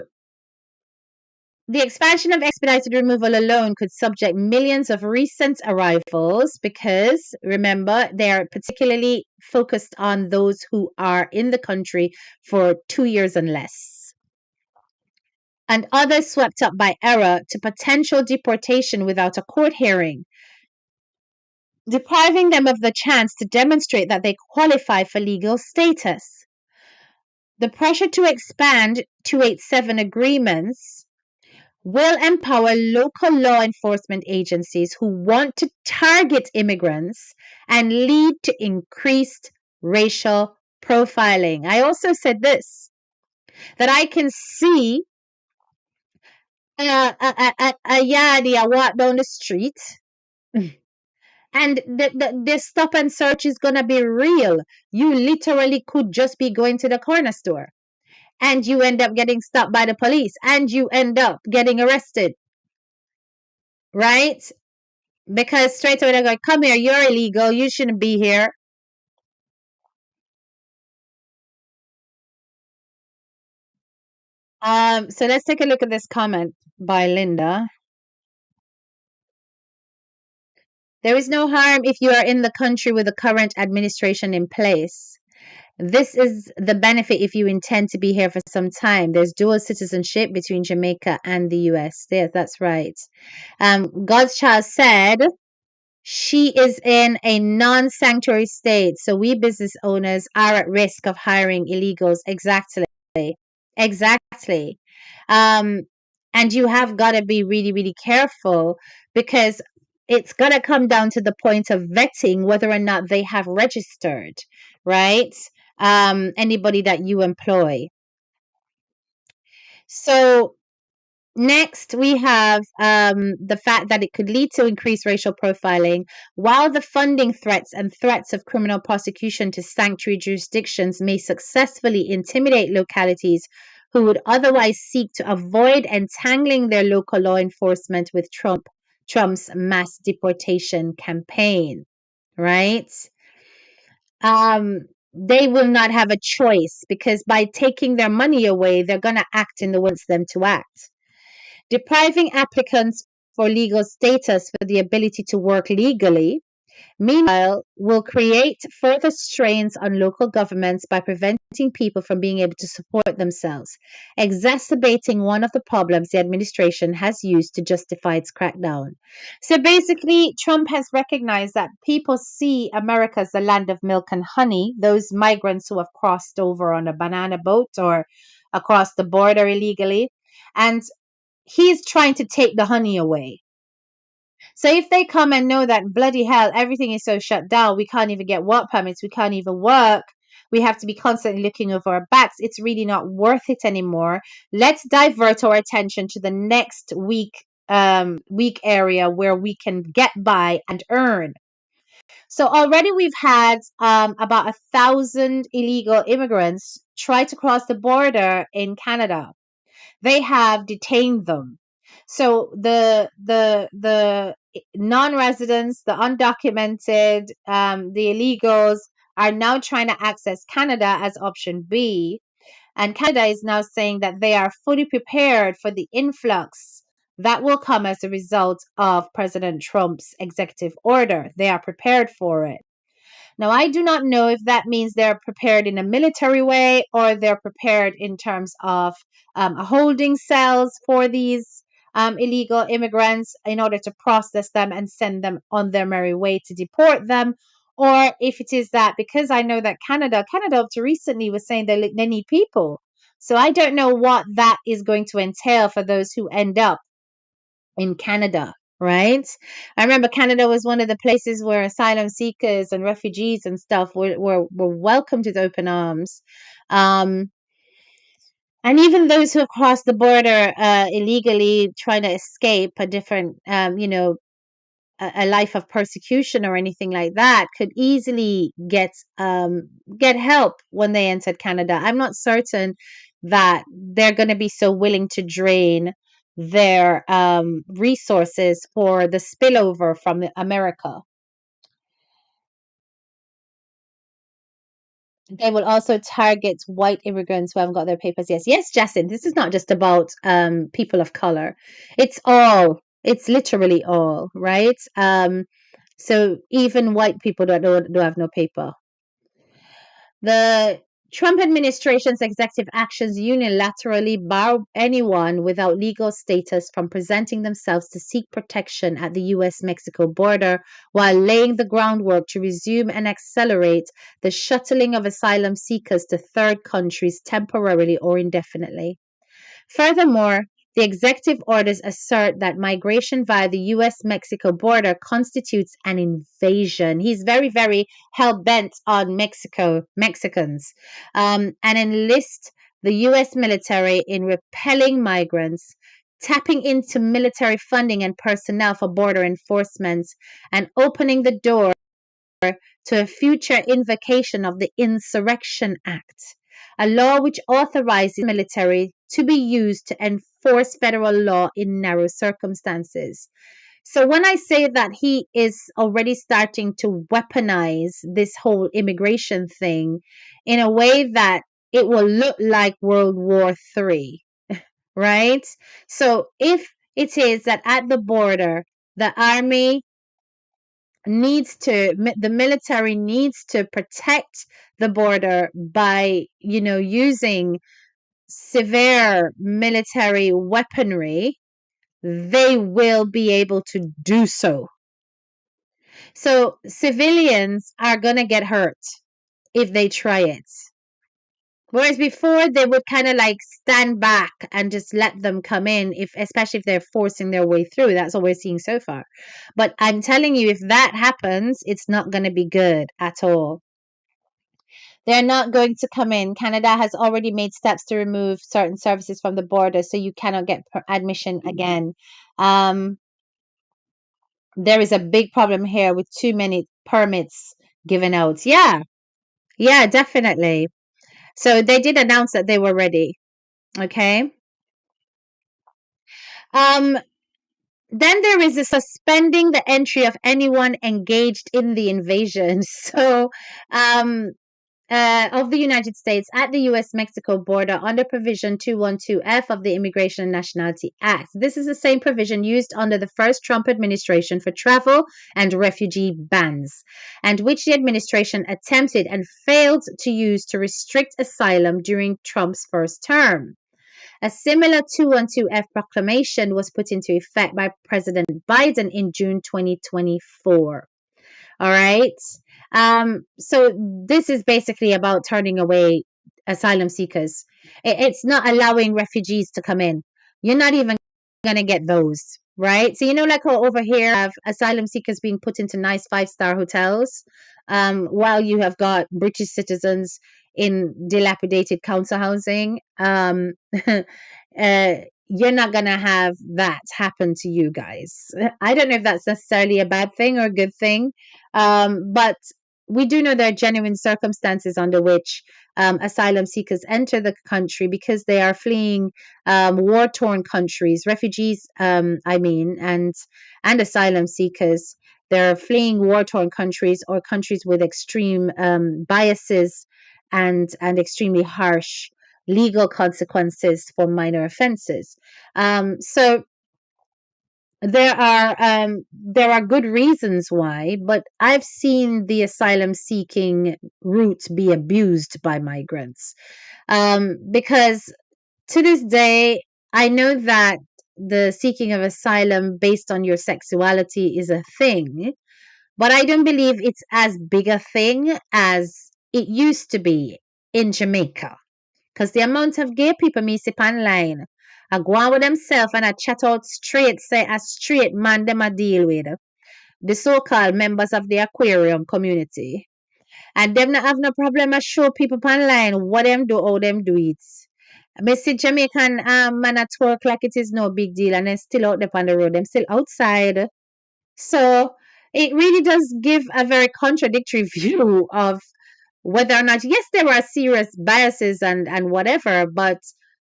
the expansion of expedited removal alone could subject millions of recent arrivals because, remember, they are particularly focused on those who are in the country for 2 years and less, and others swept up by error to potential deportation without a court hearing, depriving them of the chance to demonstrate that they qualify for legal status. The pressure to expand 287 agreements will empower local law enforcement agencies who want to target immigrants and lead to increased racial profiling. I also said this, that I can see a yardie a walk down the street and the stop and search is going to be real. You literally could just be going to the corner store and you end up getting stopped by the police and you end up getting arrested, right? Because straight away they're going, come here, you're illegal, you shouldn't be here. So let's take a look at this comment by Linda. There is no harm if you are in the country with the current administration in place. This is the benefit if you intend to be here for some time. There's dual citizenship between Jamaica and the US. Yes, that's right. God's child said she is in a non sanctuary state, so we business owners are at risk of hiring illegals. Exactly. Exactly. Um, and you have got to be really, really careful because it's going to come down to the point of vetting whether or not they have registered, right? Anybody that you employ. So next, we have the fact that it could lead to increased racial profiling, while the funding threats and threats of criminal prosecution to sanctuary jurisdictions may successfully intimidate localities who would otherwise seek to avoid entangling their local law enforcement with Trump's mass deportation campaign, right? Um, they will not have a choice because by taking their money away, they're going to act in the way wants them to act. Depriving applicants for legal status for the ability to work legally, meanwhile, will create further strains on local governments by preventing people from being able to support themselves, exacerbating one of the problems the administration has used to justify its crackdown. So basically, Trump has recognized that people see America as the land of milk and honey, those migrants who have crossed over on a banana boat or across the border illegally. And he's trying to take the honey away. So if they come and know that bloody hell, everything is so shut down, we can't even get work permits, we can't even work, we have to be constantly looking over our backs, it's really not worth it anymore. Let's divert our attention to the next weak area where we can get by and earn. So already we've had about 1,000 illegal immigrants try to cross the border in Canada. They have detained them. So the non-residents, the undocumented, the illegals are now trying to access Canada as option B, and Canada is now saying that they are fully prepared for the influx that will come as a result of President Trump's executive order. They are prepared for it. Now, I do not know if that means they're prepared in a military way or they're prepared in terms of holding cells for these illegal immigrants in order to process them and send them on their merry way to deport them. Or if it is that, because I know that Canada up to recently was saying they need people. So I don't know what that is going to entail for those who end up in Canada, right? I remember Canada was one of the places where asylum seekers and refugees and stuff were welcomed with open arms. Um, and even those who have crossed the border illegally trying to escape a different, a life of persecution or anything like that could easily get help when they entered Canada. I'm not certain that they're going to be so willing to drain their resources for the spillover from America. They will also target white immigrants who haven't got their papers. Yes, yes, Jacinth. This is not just about people of color. It's all. It's literally all, right? So even white people don't have no paper. The Trump administration's executive actions unilaterally bar anyone without legal status from presenting themselves to seek protection at the US Mexico border while laying the groundwork to resume and accelerate the shuttling of asylum seekers to third countries temporarily or indefinitely. Furthermore, The executive orders assert that migration via the US-Mexico border constitutes an invasion. He's very, very hell-bent on Mexicans, and enlist the US military in repelling migrants, tapping into military funding and personnel for border enforcement, and opening the door to a future invocation of the Insurrection Act, a law which authorizes military to be used to enforce federal law in narrow circumstances. So when I say that he is already starting to weaponize this whole immigration thing in a way that it will look like World War III, right? So if it is that at the border, the army the military needs to protect the border by, using severe military weaponry, they will be able to do so. So civilians are going to get hurt if they try it. Whereas before they would kind of like stand back and just let them come in, especially if they're forcing their way through. That's what we're seeing so far. But I'm telling you, if that happens, it's not going to be good at all. They're not going to come in. Canada has already made steps to remove certain services from the border, so you cannot get admission again. There is a big problem here with too many permits given out. Yeah, definitely. So they did announce that they were ready. Okay. Um, then there is a suspending the entry of anyone engaged in the invasion. So, of the United States at the US-Mexico border under Provision 212F of the Immigration and Nationality Act. This is the same provision used under the first Trump administration for travel and refugee bans, and which the administration attempted and failed to use to restrict asylum during Trump's first term. A similar 212F proclamation was put into effect by President Biden in June 2024. All right. So this is basically about turning away asylum seekers. It's not allowing refugees to come in. You're not even going to get those, right? So, like how over here have asylum seekers being put into nice 5-star hotels, while you have got British citizens in dilapidated council housing. You're not going to have that happen to you guys. I don't know if that's necessarily a bad thing or a good thing, but we do know there are genuine circumstances under which asylum seekers enter the country because they are fleeing war-torn countries, refugees, and asylum seekers. They're fleeing war-torn countries or countries with extreme biases and extremely harsh legal consequences for minor offenses. So there are good reasons why, but I've seen the asylum seeking route be abused by migrants, because to this day I know that the seeking of asylum based on your sexuality is a thing, but I don't believe it's as big a thing as it used to be in Jamaica. Because the amount of gay people me see online, I go on with themselves and I chat out straight, say a straight man them I deal with. The so-called members of the aquarium community. And them not have no problem I show people online what them do, how them do it. I see Jamaican man at work like it is no big deal and they're still out there on the road. Them still outside. So it really does give a very contradictory view of whether or not, yes, there are serious biases and whatever, but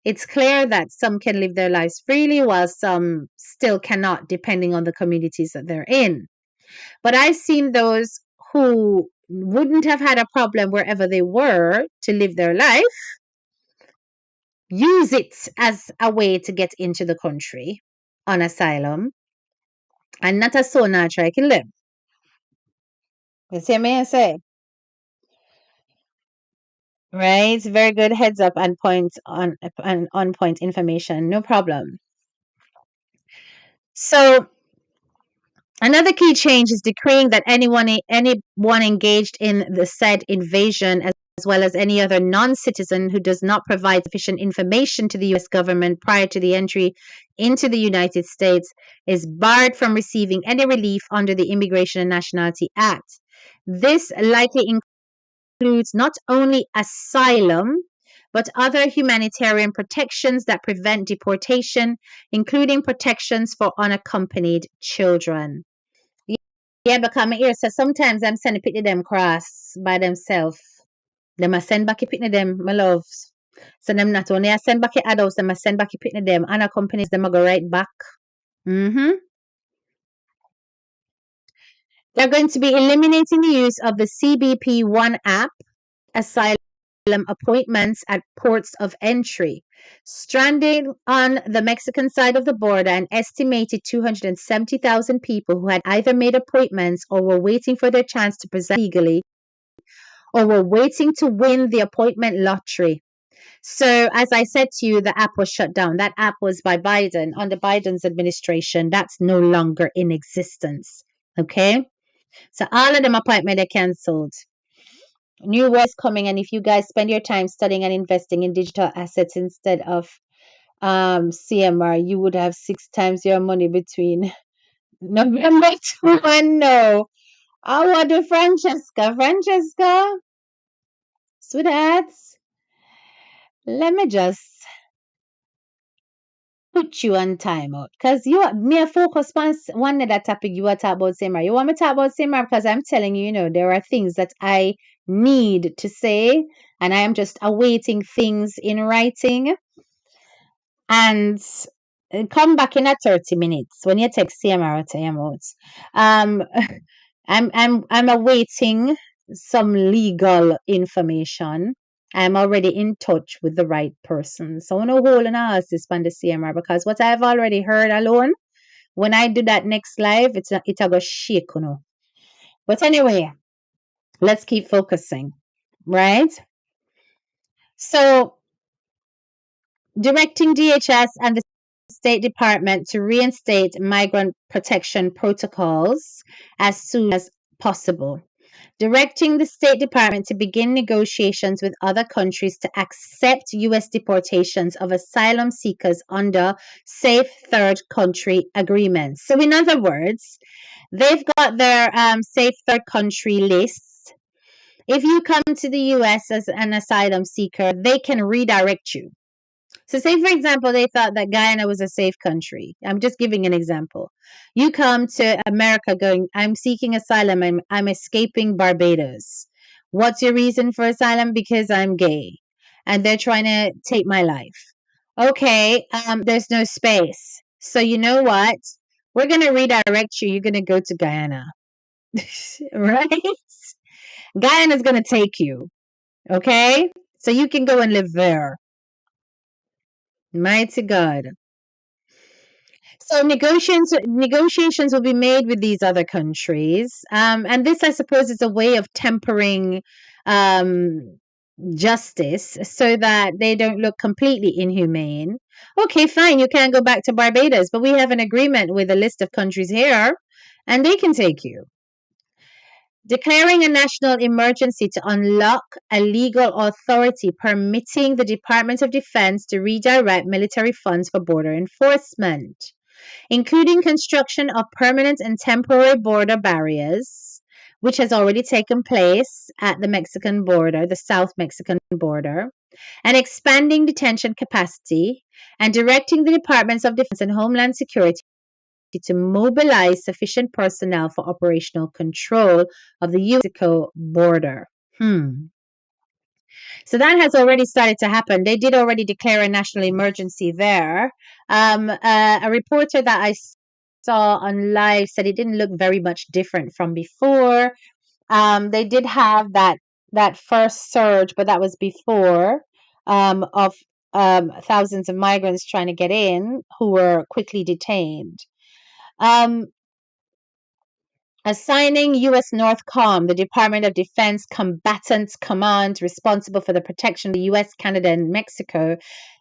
it's clear that some can live their lives freely while some still cannot, depending on the communities that they're in. But I've seen those who wouldn't have had a problem wherever they were to live their life use it as a way to get into the country on asylum, and not as so natural I can live. You see me I say? Right? Very good heads up and on point information. No problem. So another key change is decreeing that anyone engaged in the said invasion as well as any other non-citizen who does not provide sufficient information to the U.S. government prior to the entry into the United States, is barred from receiving any relief under the Immigration and Nationality Act. This likely includes not only asylum, but other humanitarian protections that prevent deportation, including protections for unaccompanied children. Yeah, because my ear says sometimes I'm sending picture them cross by themselves. Them a send back a picture them, my loves. So them not only I send back a adults, them a send back a picture them. Unaccompanied them a go right back. Mm-hmm. They're going to be eliminating the use of the CBP One app, asylum appointments at ports of entry. Stranding on the Mexican side of the border, an estimated 270,000 people who had either made appointments or were waiting for their chance to present legally or were waiting to win the appointment lottery. So, as I said to you, the app was shut down. That app was by Biden, under Biden's administration. That's no longer in existence. Okay? So, all of them appointments are cancelled. New world is coming, and if you guys spend your time studying and investing in digital assets instead of CMR, you would have 6 times your money between November to and no. I want to Francesca. Francesca, sweethearts, let me just put you on timeout. Because you me a focus on one other topic you want to talk about CMR. You want me to talk about CMR because I'm telling you, there are things that I need to say, and I am just awaiting things in writing. And come back in at 30 minutes when you take CMR timeout. Um, I'm awaiting some legal information. I'm already in touch with the right person. So no hole in us this on the CMR because what I've already heard alone, when I do that next live, it's a go shake, But anyway, let's keep focusing, right? So directing DHS and the State Department to reinstate migrant protection protocols as soon as possible. Directing the State Department to begin negotiations with other countries to accept U.S. deportations of asylum seekers under safe third country agreements. So, in other words, they've got their safe third country lists. If you come to the U.S. as an asylum seeker, they can redirect you. So, say for example, they thought that Guyana was a safe country. I'm just giving an example. You come to America going, I'm seeking asylum, I'm escaping Barbados. What's your reason for asylum? Because I'm gay and they're trying to take my life. Okay, there's no space. So, you know what? We're going to redirect you. You're going to go to Guyana, right? Guyana's going to take you. Okay, so you can go and live there. Mighty God. So negotiations will be made with these other countries, and this, I suppose, is a way of tempering um, justice so that they don't look completely inhumane. Okay, fine, you can't go back to Barbados, but we have an agreement with a list of countries here, and they can take you. Declaring a national emergency to unlock a legal authority permitting the Department of Defense to redirect military funds for border enforcement, including construction of permanent and temporary border barriers, which has already taken place at the Mexican border, the South Mexican border, and expanding detention capacity, and directing the Departments of Defense and Homeland Security to mobilize sufficient personnel for operational control of the U.S.-Mexico border. So that has already started to happen. They did already declare a national emergency there. A reporter that I saw on live said it didn't look very much different from before. They did have that first surge, but that was before of thousands of migrants trying to get in who were quickly detained. Assigning U.S. NORTHCOM, the Department of Defense Combatants Command, responsible for the protection of the U.S., Canada, and Mexico,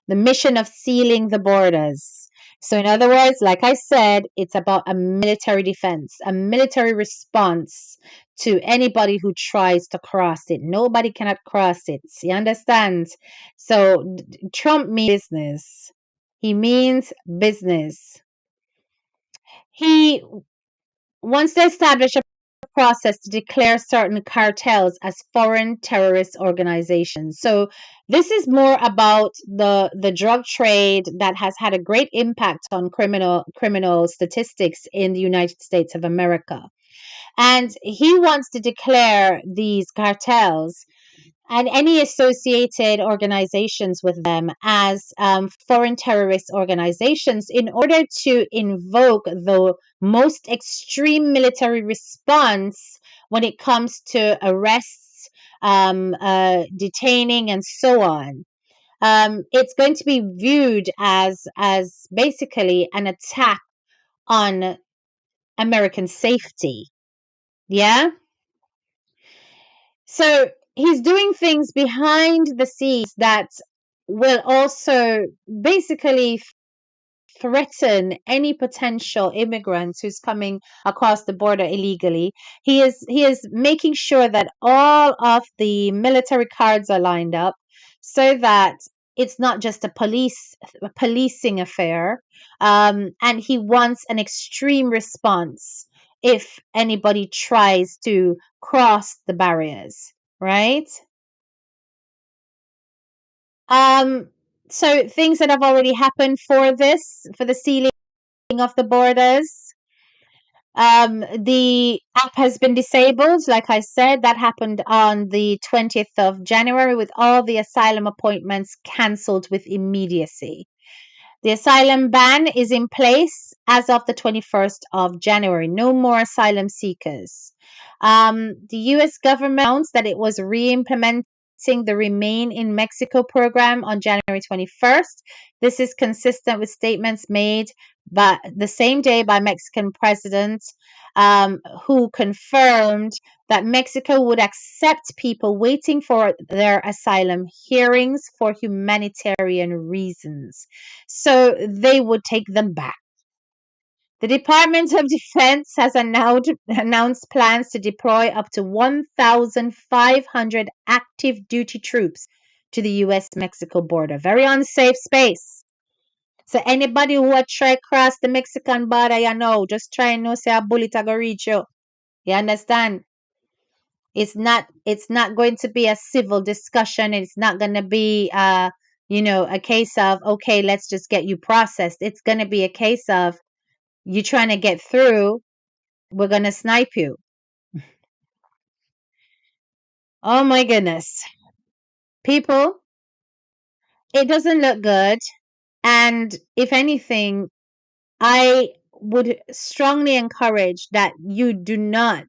the mission of sealing the borders. So, in other words, like I said, it's about a military defense, a military response to anybody who tries to cross it. Nobody cannot cross it. You understand? So Trump means business. He means business. He wants to establish a process to declare certain cartels as foreign terrorist organizations. So this is more about the drug trade that has had a great impact on criminal statistics in the United States of America. And he wants to declare these cartels and any associated organizations with them as foreign terrorist organizations in order to invoke the most extreme military response when it comes to arrests, detaining, and so on. It's going to be viewed as basically an attack on American safety. Yeah. So he's doing things behind the scenes that will also basically threaten any potential immigrants who's coming across the border illegally. He is making sure that all of the military cards are lined up so that it's not just a policing affair. And he wants an extreme response if anybody tries to cross the barriers, right? Um, so things that have already happened for the sealing of the borders. The app has been disabled. Like I said, that happened on the 20th of January with all the asylum appointments cancelled with immediacy. The asylum ban is in place as of the 21st of January. No more asylum seekers. The US government announced that it was re implementing the Remain in Mexico program on January 21st. This is consistent with statements made the same day by Mexican President, who confirmed that Mexico would accept people waiting for their asylum hearings for humanitarian reasons. So they would take them back. The Department of Defense has announced plans to deploy up to 1,500 active duty troops to the US Mexico border. Very unsafe space. So anybody who would try cross the Mexican border, just try and know say a bullet a go reach you. You understand? It's not going to be a civil discussion. It's not going to be a case of okay, let's just get you processed. It's going to be a case of you trying to get through, we're going to snipe you. Oh my goodness. People, it doesn't look good. And if anything, I would strongly encourage that you do not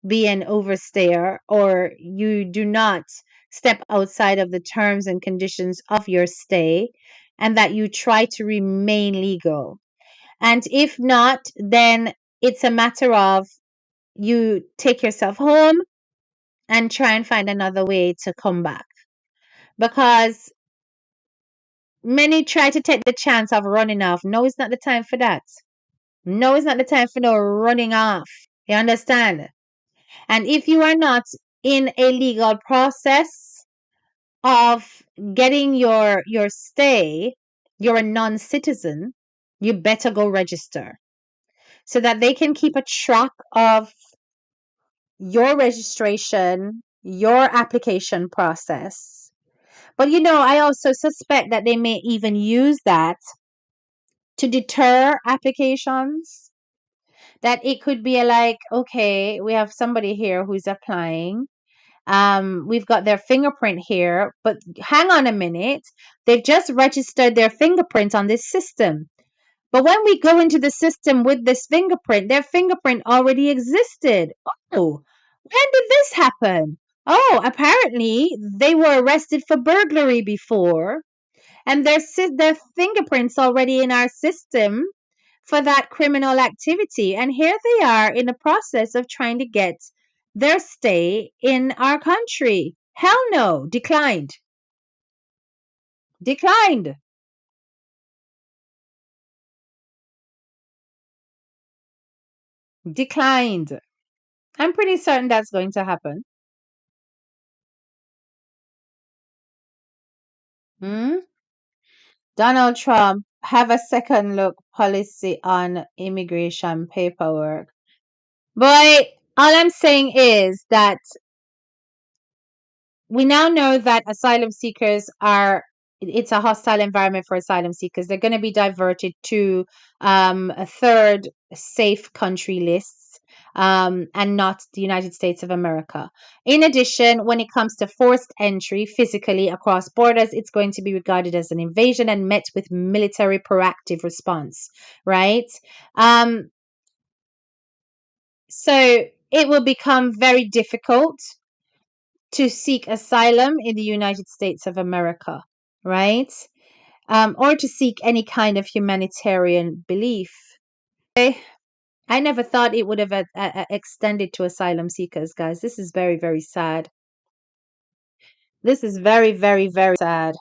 be an overstayer or you do not step outside of the terms and conditions of your stay and that you try to remain legal. And if not, then it's a matter of you take yourself home and try and find another way to come back. Because many try to take the chance of running off. No, it's not the time for that. No, it's not the time for no running off. You understand? And if you are not in a legal process of getting your stay, you're a non-citizen, you better go register so that they can keep a track of your registration, your application process. But I also suspect that they may even use that to deter applications. That it could be like, okay, we have somebody here who's applying. We've got their fingerprint here, but hang on a minute. They've just registered their fingerprint on this system. But when we go into the system with this fingerprint, their fingerprint already existed. Oh, when did this happen? Oh, apparently they were arrested for burglary before, and their fingerprints already in our system for that criminal activity. And here they are in the process of trying to get their stay in our country. Hell no, declined. Declined. Declined. I'm pretty certain that's going to happen. Hmm? Donald Trump have a second look policy on immigration paperwork. Boy, all I'm saying is that we now know that asylum seekers are it's a hostile environment for asylum seekers. They're going to be diverted to a third safe country lists, and not the United States of America. In addition, when it comes to forced entry physically across borders, it's going to be regarded as an invasion and met with military proactive response, right? Um, so it will become very difficult to seek asylum in the United States of America, right? Or to seek any kind of humanitarian belief. I never thought it would have extended to asylum seekers, guys. This is very, very sad. This is very, very, very sad.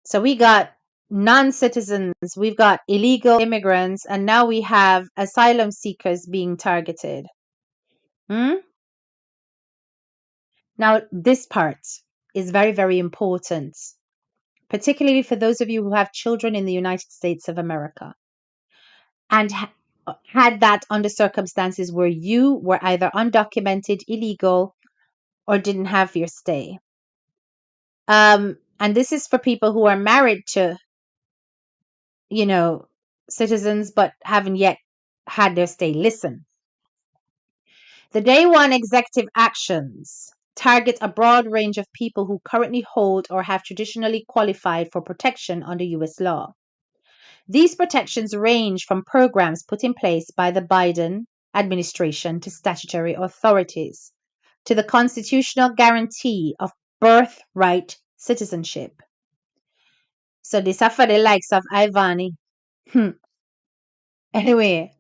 So we got non citizens, we've got illegal immigrants, and now we have asylum seekers being targeted. Hmm? Now, this part is very, very important, particularly for those of you who have children in the United States of America and had that under circumstances where you were either undocumented, illegal, or didn't have your stay. And this is for people who are married to, you know, citizens but haven't yet had their stay. Listen, the day one executive actions target a broad range of people who currently hold or have traditionally qualified for protection under U.S. law. These protections range from programs put in place by the Biden administration to statutory authorities, to the constitutional guarantee of birthright citizenship. So this are for the likes of Ivani. Anyway,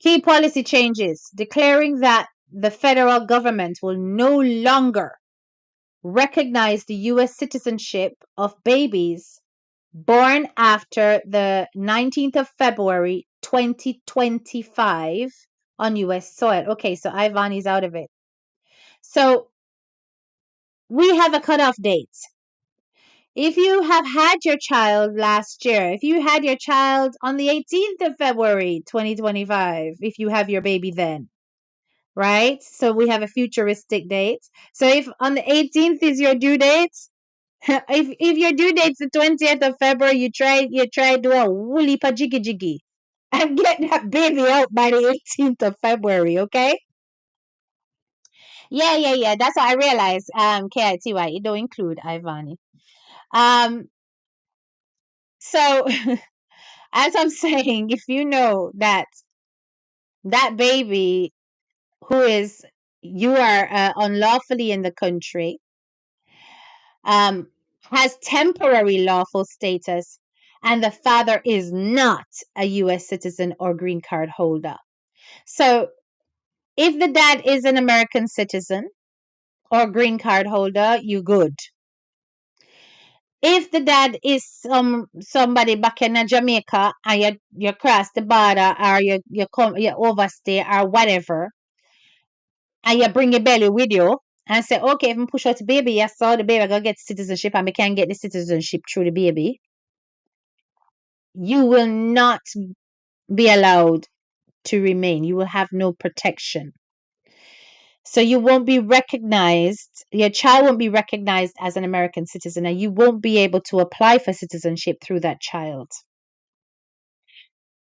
key policy changes declaring that the federal government will no longer recognize the U.S. citizenship of babies born after the 19th of February 2025 on U.S. soil. Okay, so Ivan is out of it. So we have a cutoff date. If you have had your child last year, if you had your child on the 18th of February 2025, if you have your baby then, right? So we have a futuristic date. So if on the 18th is your due date, if your due date's the 20th of February, you try do a woolly pa jiggy jiggy and get that baby out by the 18th of February, okay? Yeah. That's what I realized. KITY, it don't include Ivani. Um, so as I'm saying, if you know that that baby who is you are unlawfully in the country, um, has temporary lawful status, and the father is not a U.S. citizen or green card holder. So, if the dad is an American citizen or green card holder, you good. If the dad is somebody back in Jamaica and you cross the border or you overstay or whatever, and you bring your belly with you and say, okay, if I push out the baby, yes, so the baby gonna get citizenship and we can get the citizenship through the baby, you will not be allowed to remain. You will have no protection. So you won't be recognized, your child won't be recognized as an American citizen, and you won't be able to apply for citizenship through that child.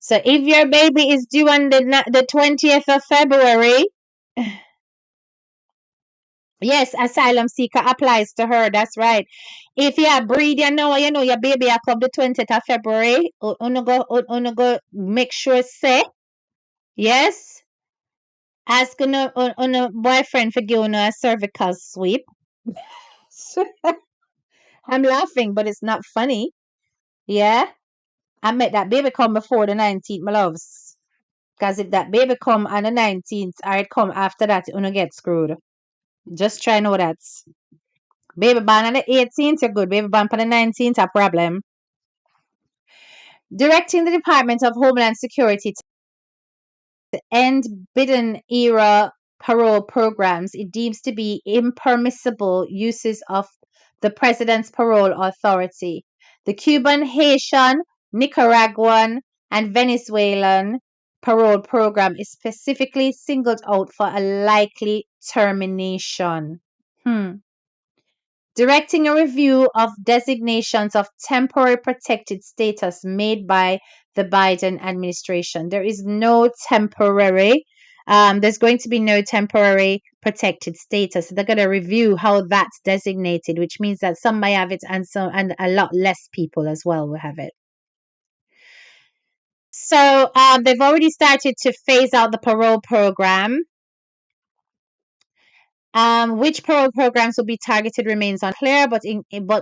So if your baby is due on the 20th of February, yes, asylum seeker applies to her. That's right. If you breed, you know your baby up the 20th of February. Go make sure say yes. Ask on a boyfriend for giving a cervical sweep. I'm laughing, but it's not funny. Yeah, I met that baby come before the 19th, my loves. Because if that baby come on the 19th or it come after that, you gonna get screwed. Just try know that. Baby born on the 18th, you're good. Baby born on the 19th, a problem. Directing the Department of Homeland Security to end Biden era parole programs it deems to be impermissible uses of the president's parole authority. The Cuban, Haitian, Nicaraguan, and Venezuelan parole program is specifically singled out for a likely termination. Directing a review of designations of temporary protected status made by the Biden administration. There is no temporary, there's going to be no temporary protected status. They're going to review how that's designated, which means that some may have it and a lot less people as well will have it. So they've already started to phase out the parole program. Which parole programs will be targeted remains unclear, but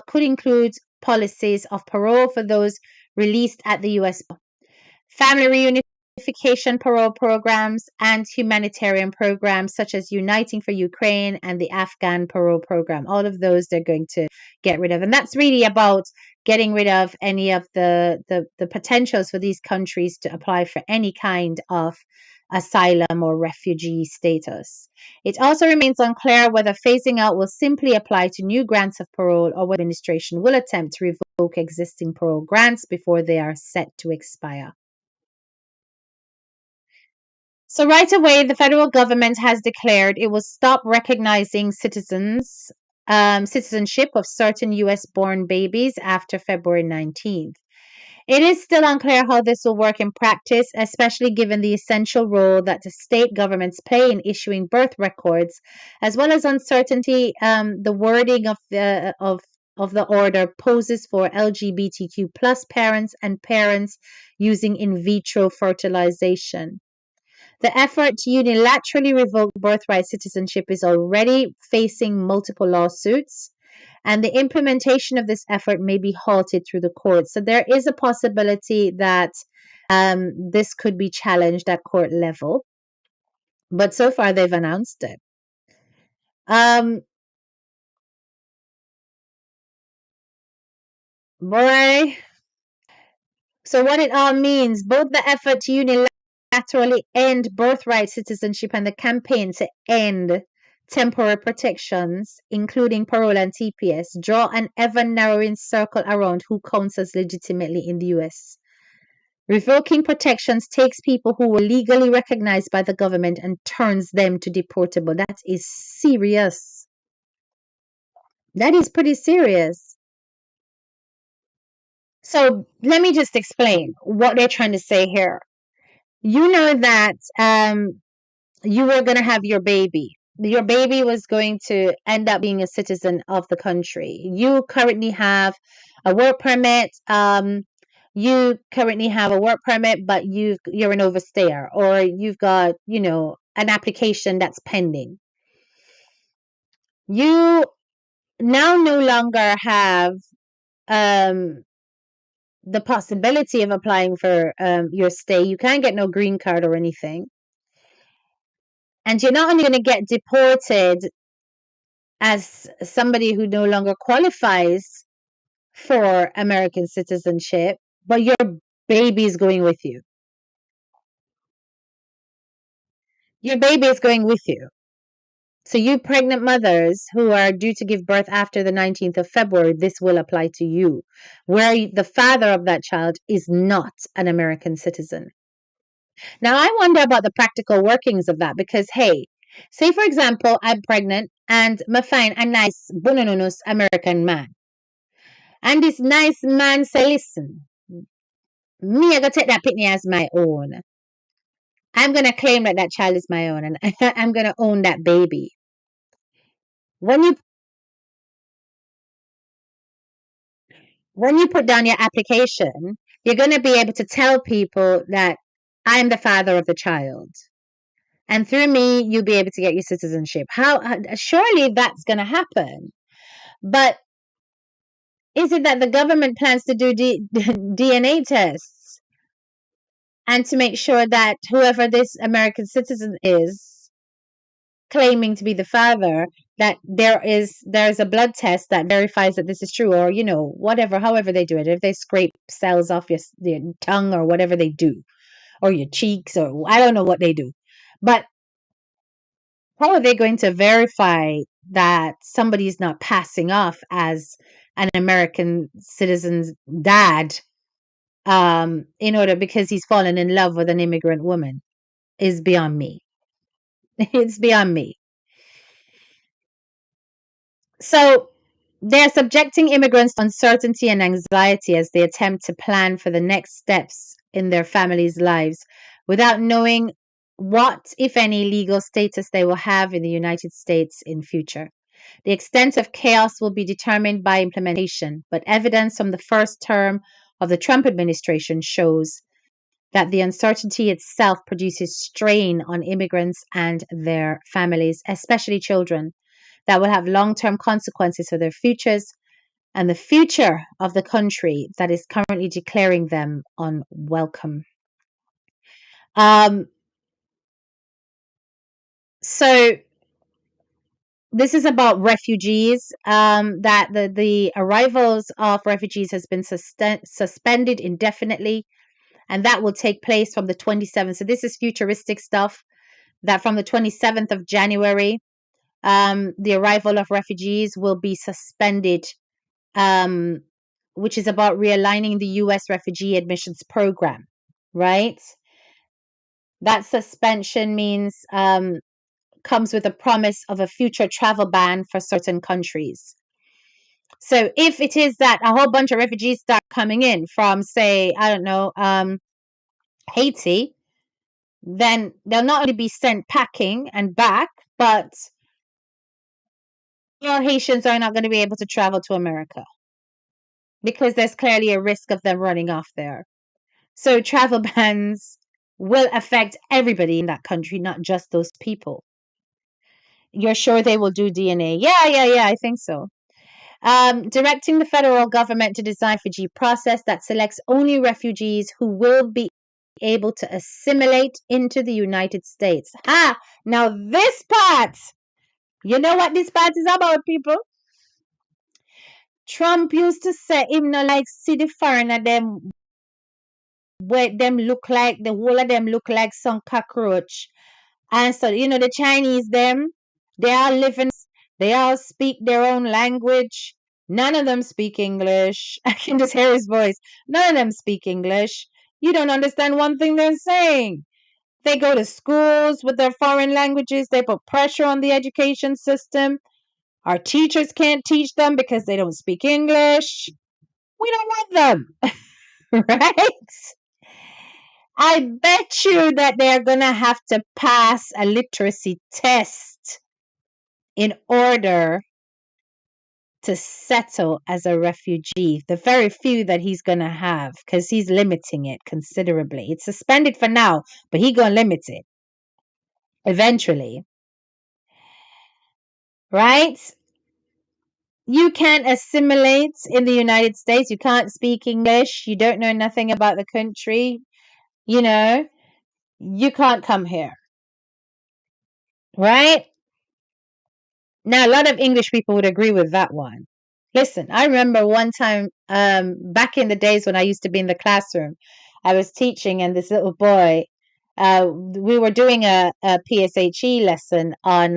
could include policies of parole for those released at the U.S. family reunification parole programs, and humanitarian programs such as Uniting for Ukraine and the Afghan parole program. All of those they're going to get rid of. And that's really about getting rid of any of the potentials for these countries to apply for any kind of asylum or refugee status. It also remains unclear whether phasing out will simply apply to new grants of parole or whether the administration will attempt to revoke existing parole grants before they are set to expire. So right away, the federal government has declared it will stop recognizing citizenship of certain U.S.-born babies after February 19th. It is still unclear how this will work in practice, especially given the essential role that the state governments play in issuing birth records, as well as uncertainty the wording of the order poses for LGBTQ plus parents and parents using in vitro fertilization. The effort to unilaterally revoke birthright citizenship is already facing multiple lawsuits, and the implementation of this effort may be halted through the courts. So there is a possibility that this could be challenged at court level, but so far they've announced it. Boy, so what it all means, both the effort to unilaterally end birthright citizenship and the campaign to end temporary protections, including parole and TPS, draw an ever narrowing circle around who counts as legitimately in the US. Revoking protections takes people who were legally recognized by the government and turns them to deportable. That is serious. That is pretty serious. So let me just explain what they're trying to say here. You know that you were going to have your baby. Your baby was going to end up being a citizen of the country. You currently have a work permit. But you're an overstayer, or you've got, an application that's pending. You now no longer have the possibility of applying for your stay. You can't get no green card or anything. And you're not only going to get deported as somebody who no longer qualifies for American citizenship, but your baby is going with you. Your baby is going with you. So you pregnant mothers who are due to give birth after the 19th of February, this will apply to you, where the father of that child is not an American citizen. Now, I wonder about the practical workings of that because, hey, say for example, I'm pregnant and I find a nice bonononus American man. And this nice man say, listen, me, I gotta take that pitney as my own. I'm gonna claim that that child is my own and I'm gonna own that baby. When you put down your application, you're gonna be able to tell people that I'm the father of the child. And through me, you'll be able to get your citizenship. Surely that's gonna happen. But is it that the government plans to do DNA tests and to make sure that whoever this American citizen is claiming to be the father, that there's a blood test that verifies that this is true, or whatever, however they do it, if they scrape cells off your tongue or whatever they do, or your cheeks, or I don't know what they do, but How are they going to verify that somebody is not passing off as an American citizen's dad in order because he's fallen in love with an immigrant woman? Is beyond me. It's beyond me. So they're subjecting immigrants to uncertainty and anxiety as they attempt to plan for the next steps in their families' lives without knowing what, if any, legal status they will have in the United States in future. The extent of chaos will be determined by implementation, but evidence from the first term of the Trump administration shows that the uncertainty itself produces strain on immigrants and their families, especially children, that will have long term consequences for their futures and the future of the country that is currently declaring them unwelcome. Um, so this is about refugees. That the arrivals of refugees has been suspended indefinitely, and that will take place from the 27th. So this is futuristic stuff. That from the 27th of January, the arrival of refugees will be suspended, um, which is about realigning the U.S. refugee admissions program. Right. That suspension means comes with a promise of a future travel ban for certain countries. So if it is that a whole bunch of refugees start coming in from, say, I don't know, Haiti, then they'll not only be sent packing and back, but Haitians are not going to be able to travel to America because there's clearly a risk of them running off there. So travel bans will affect everybody in that country, not just those people. You're sure they will do DNA? Yeah, I think so. Directing the federal government to design a refugee process that selects only refugees who will be able to assimilate into the United States. Now this part, you know what this part is about, people? Trump used to say him no like see the foreigner them where them look like the whole of them look like some cockroach. And so the Chinese them, they all live in they all speak their own language. None of them speak English. I can just hear his voice. None of them speak English. You don't understand one thing they're saying. They go to schools with their foreign languages. They put pressure on the education system. Our teachers can't teach them because they don't speak English. We don't want them, right? I bet you that they're going to have to pass a literacy test in order to settle as a refugee. The very few that he's going to have, because he's limiting it considerably. It's suspended for now, but he's going to limit it eventually, right? You can't assimilate in the United States. You can't speak English. You don't know nothing about the country. You know, you can't come here, right? Now, a lot of English people would agree with that one. Listen, I remember one time back in the days when I used to be in the classroom, I was teaching, and this little boy, we were doing a PSHE lesson on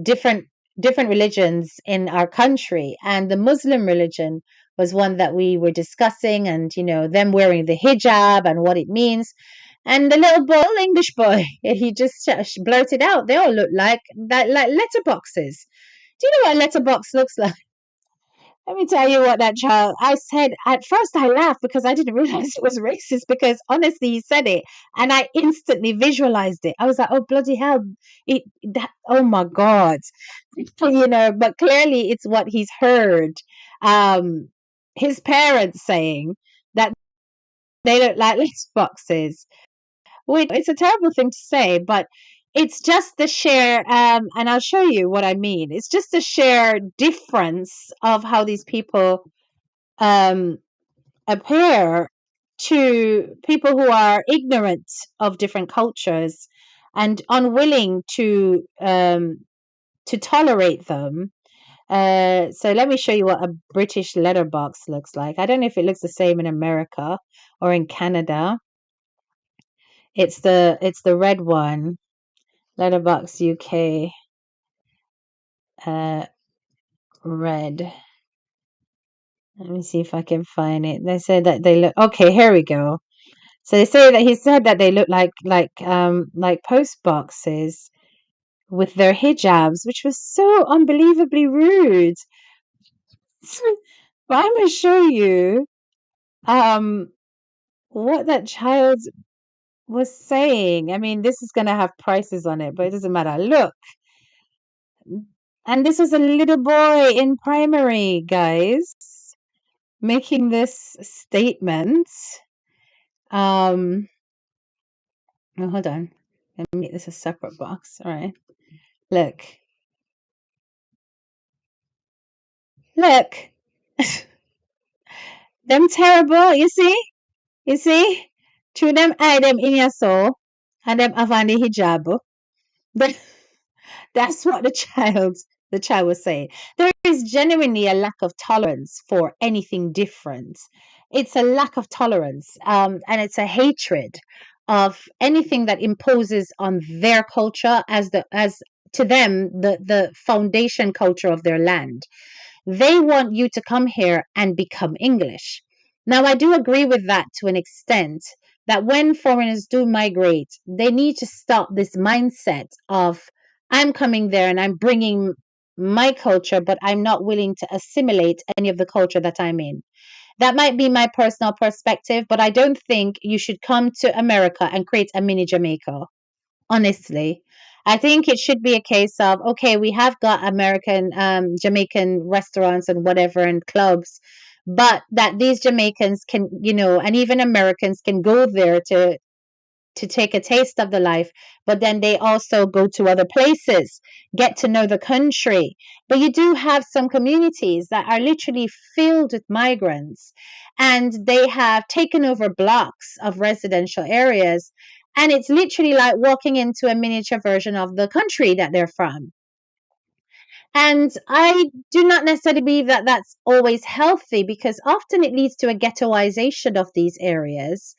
different religions in our country, and the Muslim religion was one that we were discussing, and them wearing the hijab and what it means. And the little boy, little English boy, he just blurted out, "They all look like that, like letterboxes." Do you know what a letterbox looks like? Let me tell you what that child. I said at first I laughed because I didn't realize it was racist. Because honestly, he said it, and I instantly visualized it. I was like, "Oh bloody hell!" Oh my god, But clearly, it's what he's heard. His parents saying that they look like letterboxes. It's a terrible thing to say, but it's just the sheer, and I'll show you what I mean. It's just the sheer difference of how these people um, appear to people who are ignorant of different cultures and unwilling to tolerate them. So let me show you what a British letterbox looks like. I don't know if it looks the same in America or in Canada. It's the red one. Letterbox UK uh red. Let me see if I can find it. They said that they look okay, here we go. So they say that he said that they look like post boxes with their hijabs, which was so unbelievably rude. But I'm gonna show you um what that child was saying. I mean, this is gonna have prices on it, but it doesn't matter. Look, and this was a little boy in primary, guys, making this statement. Um, oh, hold on. Let me make this a separate box. All right. Look, look, them terrible. You see, through them eye them in your soul, and them have on the hijab. That, that's what the child was saying. There is genuinely a lack of tolerance for anything different. It's a lack of tolerance, and it's a hatred of anything that imposes on their culture as to them the foundation culture of their land. They want you to come here and become English. Now, I do agree with that to an extent that when foreigners do migrate, they need to stop this mindset of, I'm coming there and I'm bringing my culture, but I'm not willing to assimilate any of the culture that I'm in. That might be my personal perspective, but I don't think you should come to America and create a mini Jamaica. Honestly, I think it should be a case of, okay, we have got American, Jamaican restaurants and whatever and clubs, but that these Jamaicans can, and even Americans can go there to take a taste of the life, but then they also go to other places, get to know the country. But you do have some communities that are literally filled with migrants, and they have taken over blocks of residential areas. And it's literally like walking into a miniature version of the country that they're from. And I do not necessarily believe that that's always healthy, because often it leads to a ghettoization of these areas,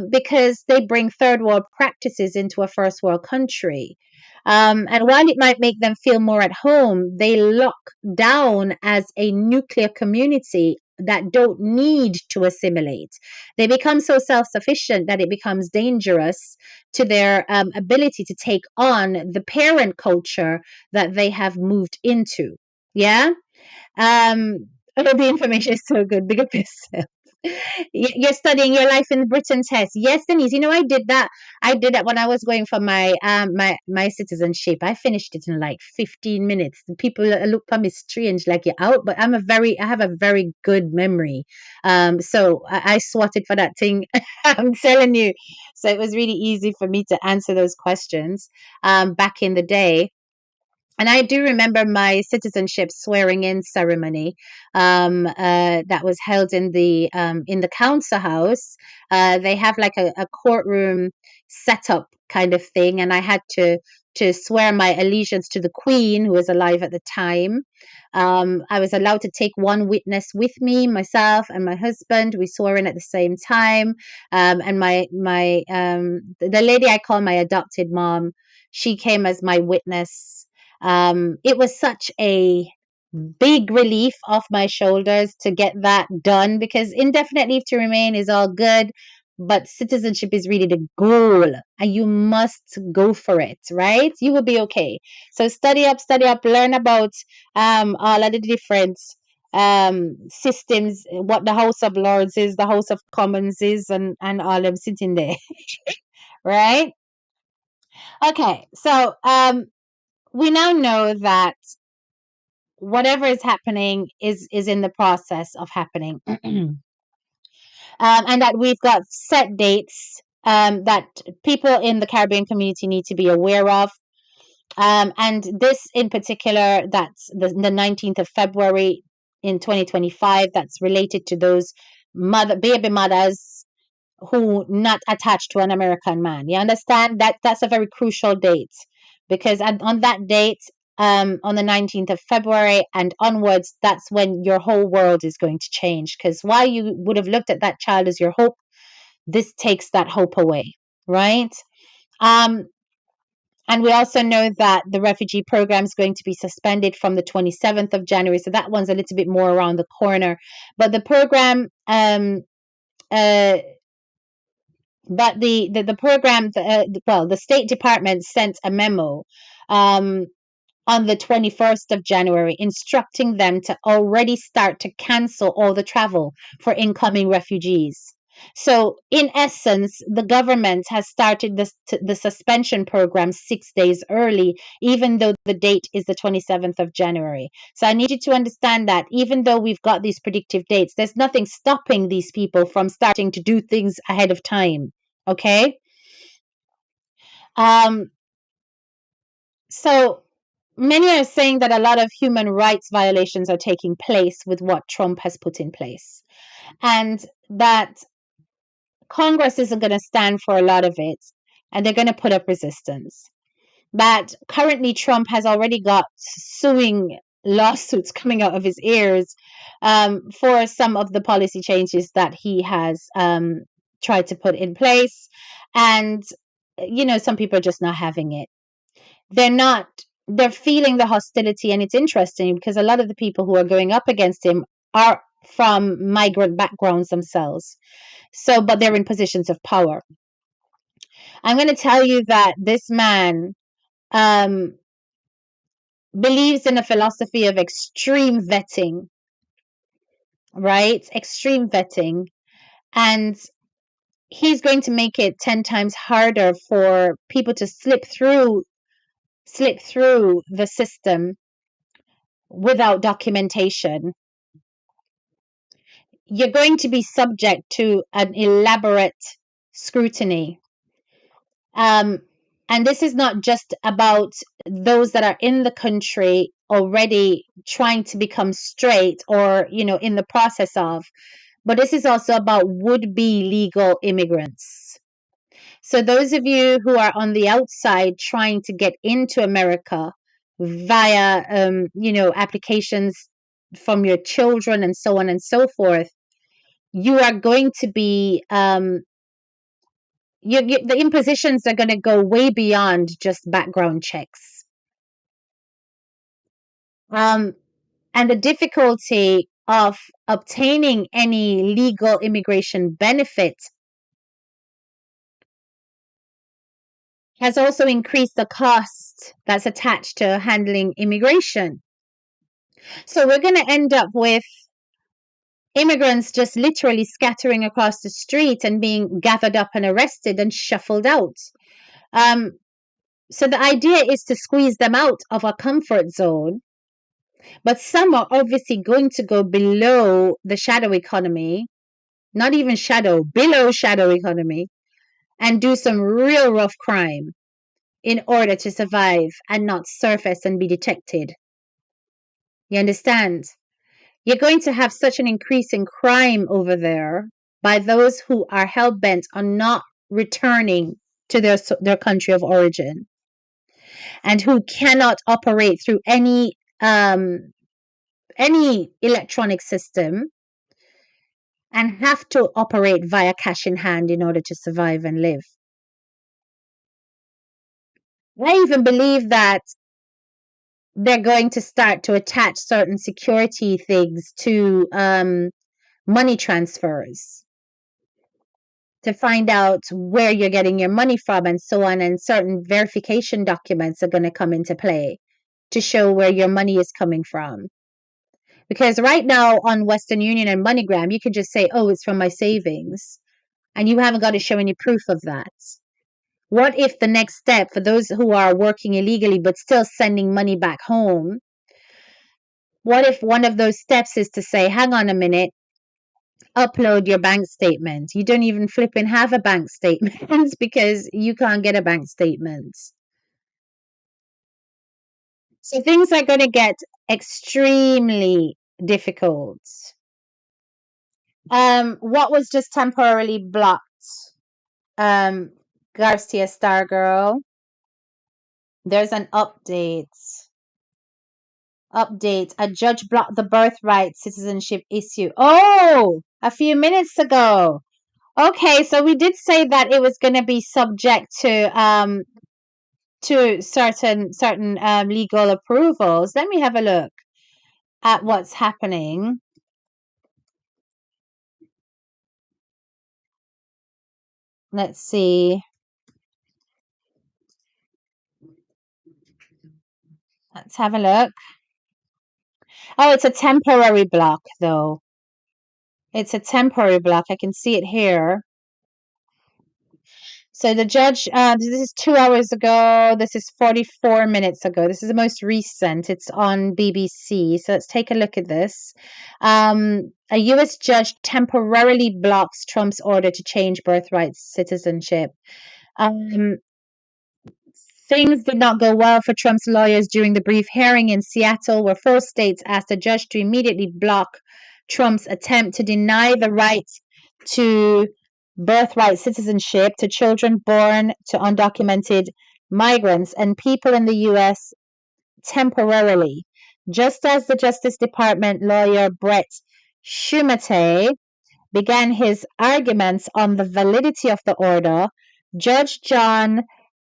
because they bring third world practices into a first world country. And while it might make them feel more at home, they lock down as a nuclear community that don't need to assimilate. They become so self sufficient that it becomes dangerous to their ability to take on the parent culture that they have moved into. Yeah. Oh, the information is so good. Big up yourself. You're studying your life in Britain test. Yes, Denise. I did that. I did that when I was going for my citizenship. I finished it in like 15 minutes. The people look at me strange, like you're out. But I have a very good memory. So I swatted for that thing. I'm telling you. So it was really easy for me to answer those questions back in the day. And I do remember my citizenship swearing in ceremony, that was held in the council house. They have like a courtroom setup kind of thing, and I had to swear my allegiance to the Queen, who was alive at the time. I was allowed to take one witness with me, myself and my husband. We swore in at the same time, and the lady I call my adopted mom, she came as my witness. It was such a big relief off my shoulders to get that done, because indefinite leave to remain is all good, but citizenship is really the goal, and you must go for it, right? You will be okay. So study up, learn about all of the different systems, what the House of Lords is, the House of Commons is, and all of them sitting there, right? Okay, so we now know that whatever is happening is in the process of happening, and that we've got set dates that people in the Caribbean community need to be aware of. And this in particular, that's the 19th of February in 2025, that's related to those baby mothers who not attached to an American man. You understand that that's a very crucial date, because on that date, on the 19th of February and onwards, that's when your whole world is going to change. Because while you would have looked at that child as your hope, this takes that hope away, right? Um, And we also know that the refugee program is going to be suspended from the 27th of January. So that one's a little bit more around the corner. But the program, uh, but the program, well, the State Department sent a memo um, on the 21st of January, instructing them to already start to cancel all the travel for incoming refugees. So, in essence, the government has started the suspension program 6 days early, even though the date is the 27th of January. So, I need you to understand that even though we've got these predictive dates, there's nothing stopping these people from starting to do things ahead of time. Okay? Um, so, many are saying that a lot of human rights violations are taking place with what Trump has put in place, and that Congress isn't going to stand for a lot of it, and they're going to put up resistance. But currently, Trump has already got suing lawsuits coming out of his ears for some of the policy changes that he has tried to put in place. And, some people are just not having it. They're not, they're feeling the hostility. And it's interesting because a lot of the people who are going up against him are from migrant backgrounds themselves. So, but they're in positions of power. I'm going to tell you that this man um, believes in a philosophy of extreme vetting, right? Extreme vetting. And he's going to make it 10 times harder for people to slip through the system without documentation. You're going to be subject to an elaborate scrutiny. Um, and this is not just about those that are in the country already trying to become straight or, in the process of, but this is also about would-be legal immigrants. So those of you who are on the outside trying to get into America via, applications from your children and so on and so forth, you are going to be the impositions are going to go way beyond just background checks. And the difficulty of obtaining any legal immigration benefit has also increased the cost that's attached to handling immigration. So we're going to end up with immigrants just literally scattering across the street and being gathered up and arrested and shuffled out. So the idea is to squeeze them out of a comfort zone, but some are obviously going to go below the shadow economy, not even shadow, below shadow economy, and do some real rough crime in order to survive and not surface and be detected. You understand? You're going to have such an increase in crime over there by those who are hell-bent on not returning to their country of origin, and who cannot operate through any electronic system and have to operate via cash in hand in order to survive and live. I even believe that they're going to start to attach certain security things to money transfers to find out where you're getting your money from and so on. And certain verification documents are going to come into play to show where your money is coming from. Because right now on Western Union and MoneyGram, you can just say, oh, it's from my savings. And you haven't got to show any proof of that. What if the next step for those who are working illegally but still sending money back home, what if one of those steps is to say, hang on a minute, upload your bank statement? You don't even flipping have a bank statement because you can't get a bank statement. So things are going to get extremely difficult. What was just temporarily blocked? Um, Garcia Stargirl. There's an update. A judge blocked the birthright citizenship issue. Oh, a few minutes ago. Okay, so we did say that it was going to be subject to to certain legal approvals. Let me have a look at what's happening. Let's see. Let's have a look. Oh, it's a temporary block, though. It's a temporary block. I can see it here. So the judge, this is 2 hours ago. This is 44 minutes ago. This is the most recent. It's on BBC. So let's take a look at this. A U.S. judge temporarily blocks Trump's order to change birthright citizenship. Um, Things did not go well for Trump's lawyers during the brief hearing in Seattle, where four states asked a judge to immediately block Trump's attempt to deny the right to birthright citizenship to children born to undocumented migrants and people in the U.S. temporarily. Just as the Justice Department lawyer Brett Shumate began his arguments on the validity of the order, Judge John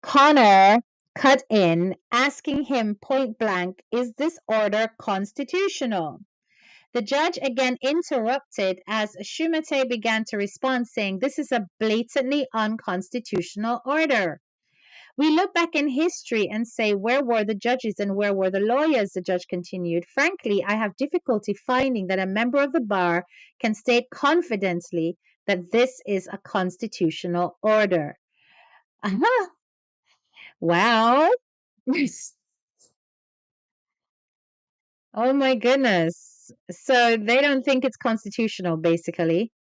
Connor cut in, asking him point blank, "Is this order constitutional?" The judge again interrupted as Shumate began to respond, saying, "This is a blatantly unconstitutional order." We look back in history and say, where were the judges and where were the lawyers? The judge continued. Frankly, I have difficulty finding that a member of the bar can state confidently that this is a constitutional order. Uh-huh. Wow. Oh my goodness. So they don't think it's constitutional, basically.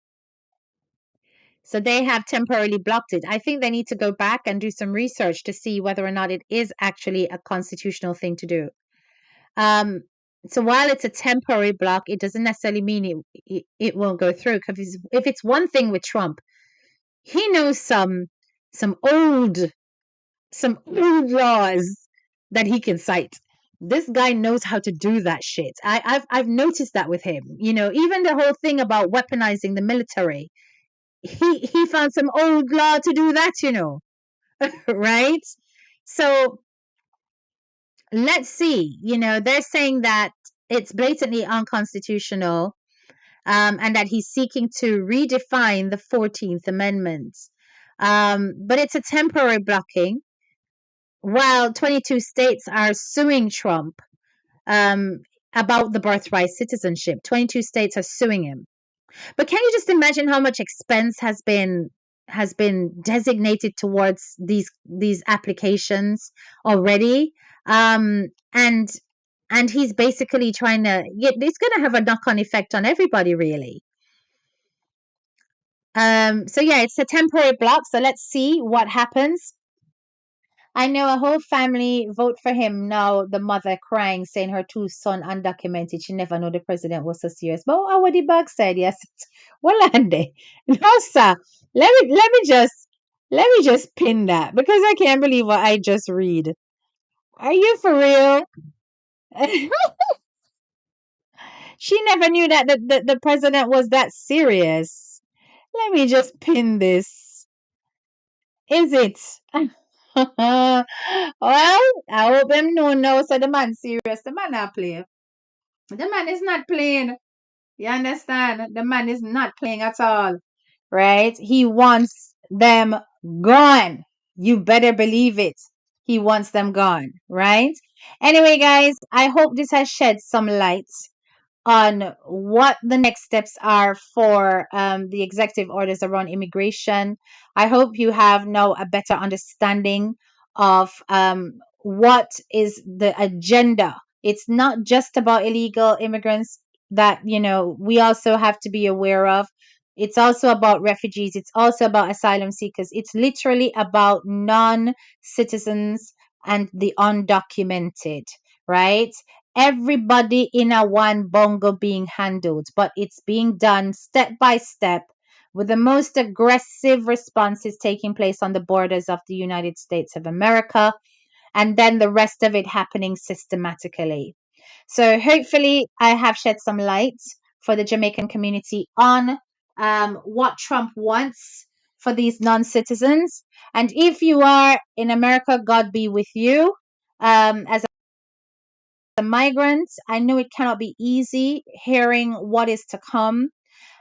So they have temporarily blocked it. I think they need to go back and do some research to see whether or not it is actually a constitutional thing to do. Um, so while it's a temporary block, it doesn't necessarily mean it won't go through. Because if it's one thing with Trump, he knows some old some old laws that he can cite. This guy knows how to do that shit. I've noticed that with him. You know, even the whole thing about weaponizing the military. He found some old law to do that. You know, right? So let's see. You know, they're saying that it's blatantly unconstitutional, and that he's seeking to redefine the 14th Amendment. But it's a temporary blocking, while 22 states are suing Trump um, about the birthright citizenship. 22 states are suing him. But can you just imagine how much expense has been designated towards these applications already? And he's basically trying to. It's going to have a knock-on effect on everybody, really. So yeah, it's a temporary block. So let's see what happens. I know a whole family vote for him now. The mother crying, saying her two son undocumented. She never knew the president was so serious. But what the bug said, yes. Well, Andy, no, sir. Let me just pin that because I can't believe what I just read. Are you for real? She never knew that the president was that serious. Let me just pin this. Is it? Well, I hope them know now. So the man serious. The man not play. The man is not playing. You understand? The man is not playing at all. Right? He wants them gone. You better believe it. He wants them gone. Right? Anyway, guys, I hope this has shed some light on what the next steps are for the executive orders around immigration. I hope you have now a better understanding of what is the agenda. It's not just about illegal immigrants that, we also have to be aware of. It's also about refugees. It's also about asylum seekers. It's literally about non citizens and the undocumented, right? Everybody in a one bongo being handled, but it's being done step by step with the most aggressive responses taking place on the borders of the United States of America, and then the rest of it happening systematically. So hopefully I have shed some light for the Jamaican community on what Trump wants for these non-citizens. And if you are in America, God be with you. As a migrant, I know it cannot be easy hearing what is to come,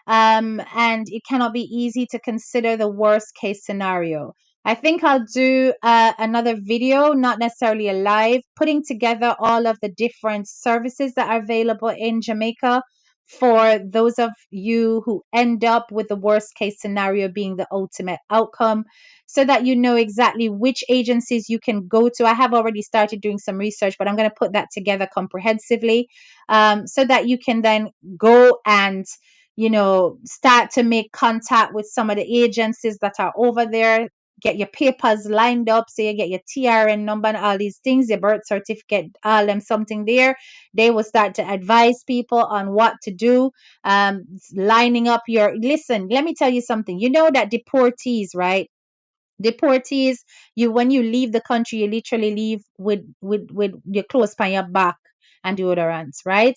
and it cannot be easy to consider the worst case scenario. I think I'll do another video, not necessarily a live, putting together all of the different services that are available in Jamaica for those of you who end up with the worst case scenario being the ultimate outcome, so that you know exactly which agencies you can go to. I have already started doing some research, but I'm going to put that together comprehensively, so that you can then go and start to make contact with some of the agencies that are over there. Get your papers lined up, so you get your TRN number and all these things, your birth certificate, all them something there. They will start to advise people on what to do, lining up your. Listen, let me tell you something. You know that deportees, right? Deportees, when you leave the country, you literally leave with your clothes on your back and deodorants, right?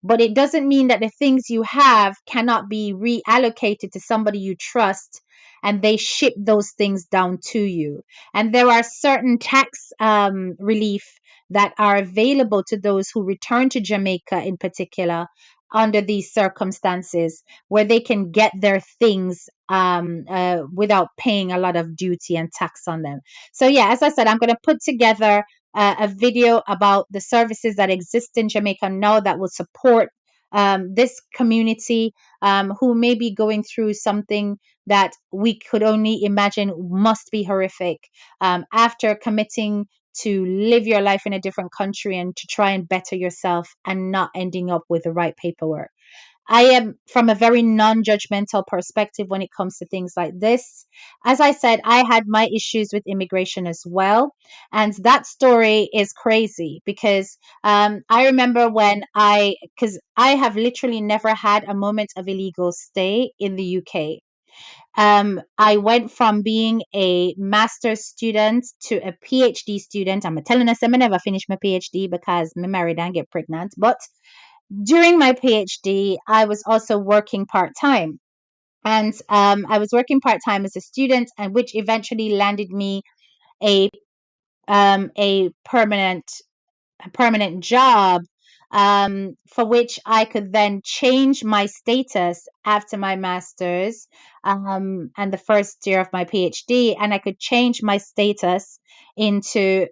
But it doesn't mean that the things you have cannot be reallocated to somebody you trust and they ship those things down to you. And there are certain tax relief that are available to those who return to Jamaica in particular under these circumstances, where they can get their things without paying a lot of duty and tax on them. So yeah, as I said, I'm going to put together a video about the services that exist in Jamaica now that will support this community, who may be going through something that we could only imagine must be horrific, after committing to live your life in a different country and to try and better yourself and not ending up with the right paperwork. I am from a very non judgmental perspective when it comes to things like this. As I said, I had my issues with immigration as well. And that story is crazy because I remember because I have literally never had a moment of illegal stay in the UK. I went from being a master's student to a PhD student. I'm telling us I never finished my PhD because I'm married and get pregnant. But during my PhD, I was also working part time. And I was working part time as a student, and which eventually landed me a a permanent job, for which I could then change my status after my master's, and the first year of my PhD, and I could change my status into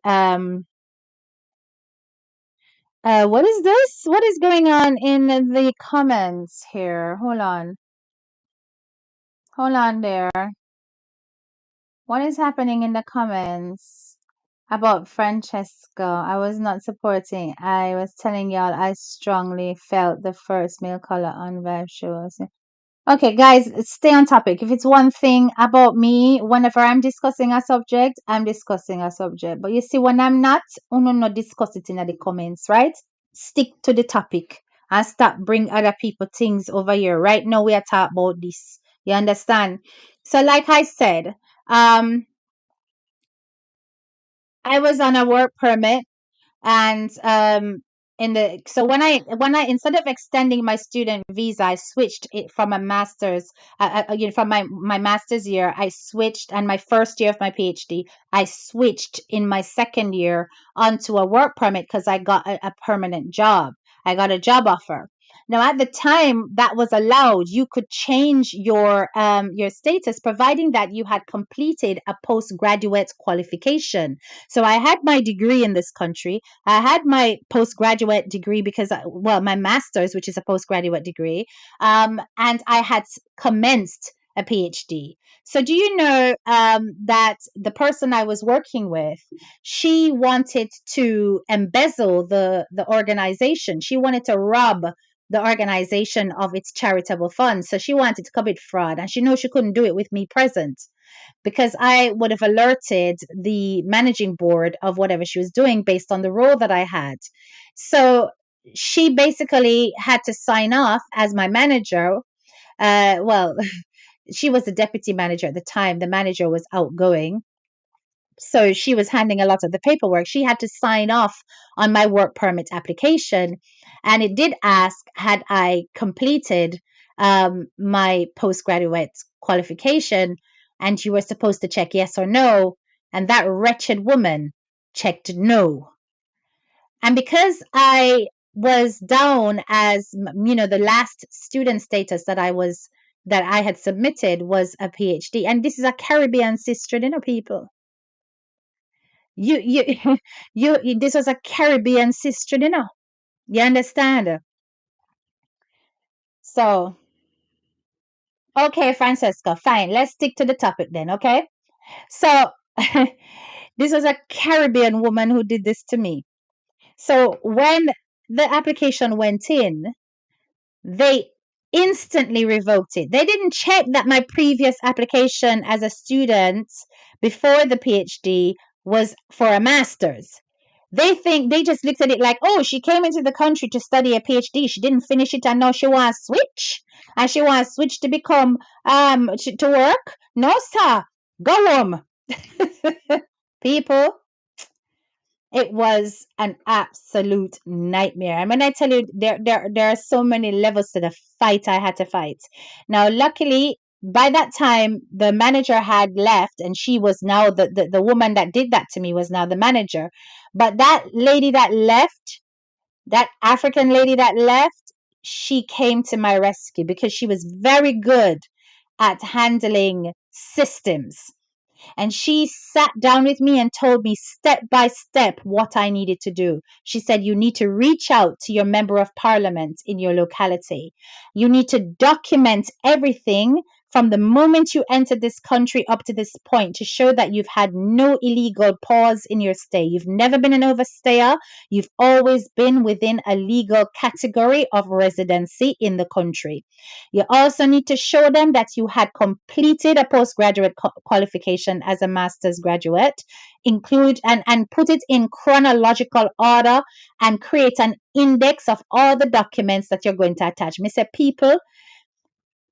what is this? What is going on in the comments here? Hold on there. What is happening in the comments about Francesco? I was not supporting. I was telling y'all I strongly felt the first male color on Vibe shows. Okay, guys, stay on topic. If it's one thing about me, whenever I'm discussing a subject, I'm discussing a subject. But you see, when I'm not, uno no discuss it in the comments, right? Stick to the topic and stop bring other people things over here. Right now, we are talking about this. You understand? So, like I said, um, I was on a work permit, and in the so when I instead of extending my student visa, I switched it from a master's, from my master's year. I switched, and my first year of my PhD, I switched in my second year onto a work permit because I got a permanent job. I got a job offer. Now, at the time that was allowed, you could change your status, providing that you had completed a postgraduate qualification. So I had my degree in this country. I had my postgraduate degree because, well, my master's, which is a postgraduate degree, and I had commenced a PhD. So do you know that the person I was working with, she wanted to embezzle the organization. She wanted to rob the organization of its charitable funds. So she wanted to commit fraud, and she knew she couldn't do it with me present, because I would have alerted the managing board of whatever she was doing based on the role that I had. So she basically had to sign off as my manager. Well, she was the deputy manager at the time. The manager was outgoing. So she was handling a lot of the paperwork. She had to sign off on my work permit application. And it did ask, had I completed my postgraduate qualification? and you were supposed to check yes or no, and that wretched woman checked no. And because I was down as, the last student status that I had submitted was a PhD, and this is a Caribbean sister, people. You, this was a Caribbean sister, You understand? So, okay, Francesca, fine. Let's stick to the topic then, okay? So, this was a Caribbean woman who did this to me. So, when the application went in, they instantly revoked it. They didn't check that my previous application as a student before the PhD was for a master's. They just looked at it like, oh, she came into the country to study a PhD. She didn't finish it and now she wants to switch. And she wants to switch to become to work. No, sir. Go home. People, it was an absolute nightmare. And when I tell you, there are so many levels to the fight I had to fight. Now, luckily, by that time, the manager had left, and she was now the woman that did that to me was now the manager. But that lady that left, that African lady that left, she came to my rescue because she was very good at handling systems. And she sat down with me and told me step by step what I needed to do. She said, you need to reach out to your member of parliament in your locality. You need to document everything from the moment you entered this country up to this point to show that you've had no illegal pause in your stay. You've never been an overstayer. You've always been within a legal category of residency in the country. You also need to show them that you had completed a postgraduate qualification as a master's graduate, include and put it in chronological order and create an index of all the documents that you're going to attach. Me say, people,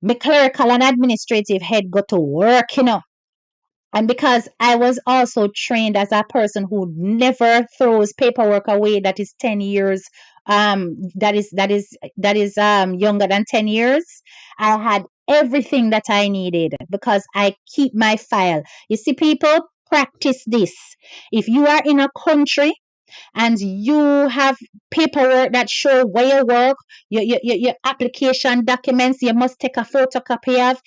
my clerical and administrative head got to work, And because I was also trained as a person who never throws paperwork away that is 10 years that is younger than 10 years, I had everything that I needed because I keep my file. You see, people, practice this. If you are in a country and you have paperwork that show where you work, your application documents, you must take a photocopy of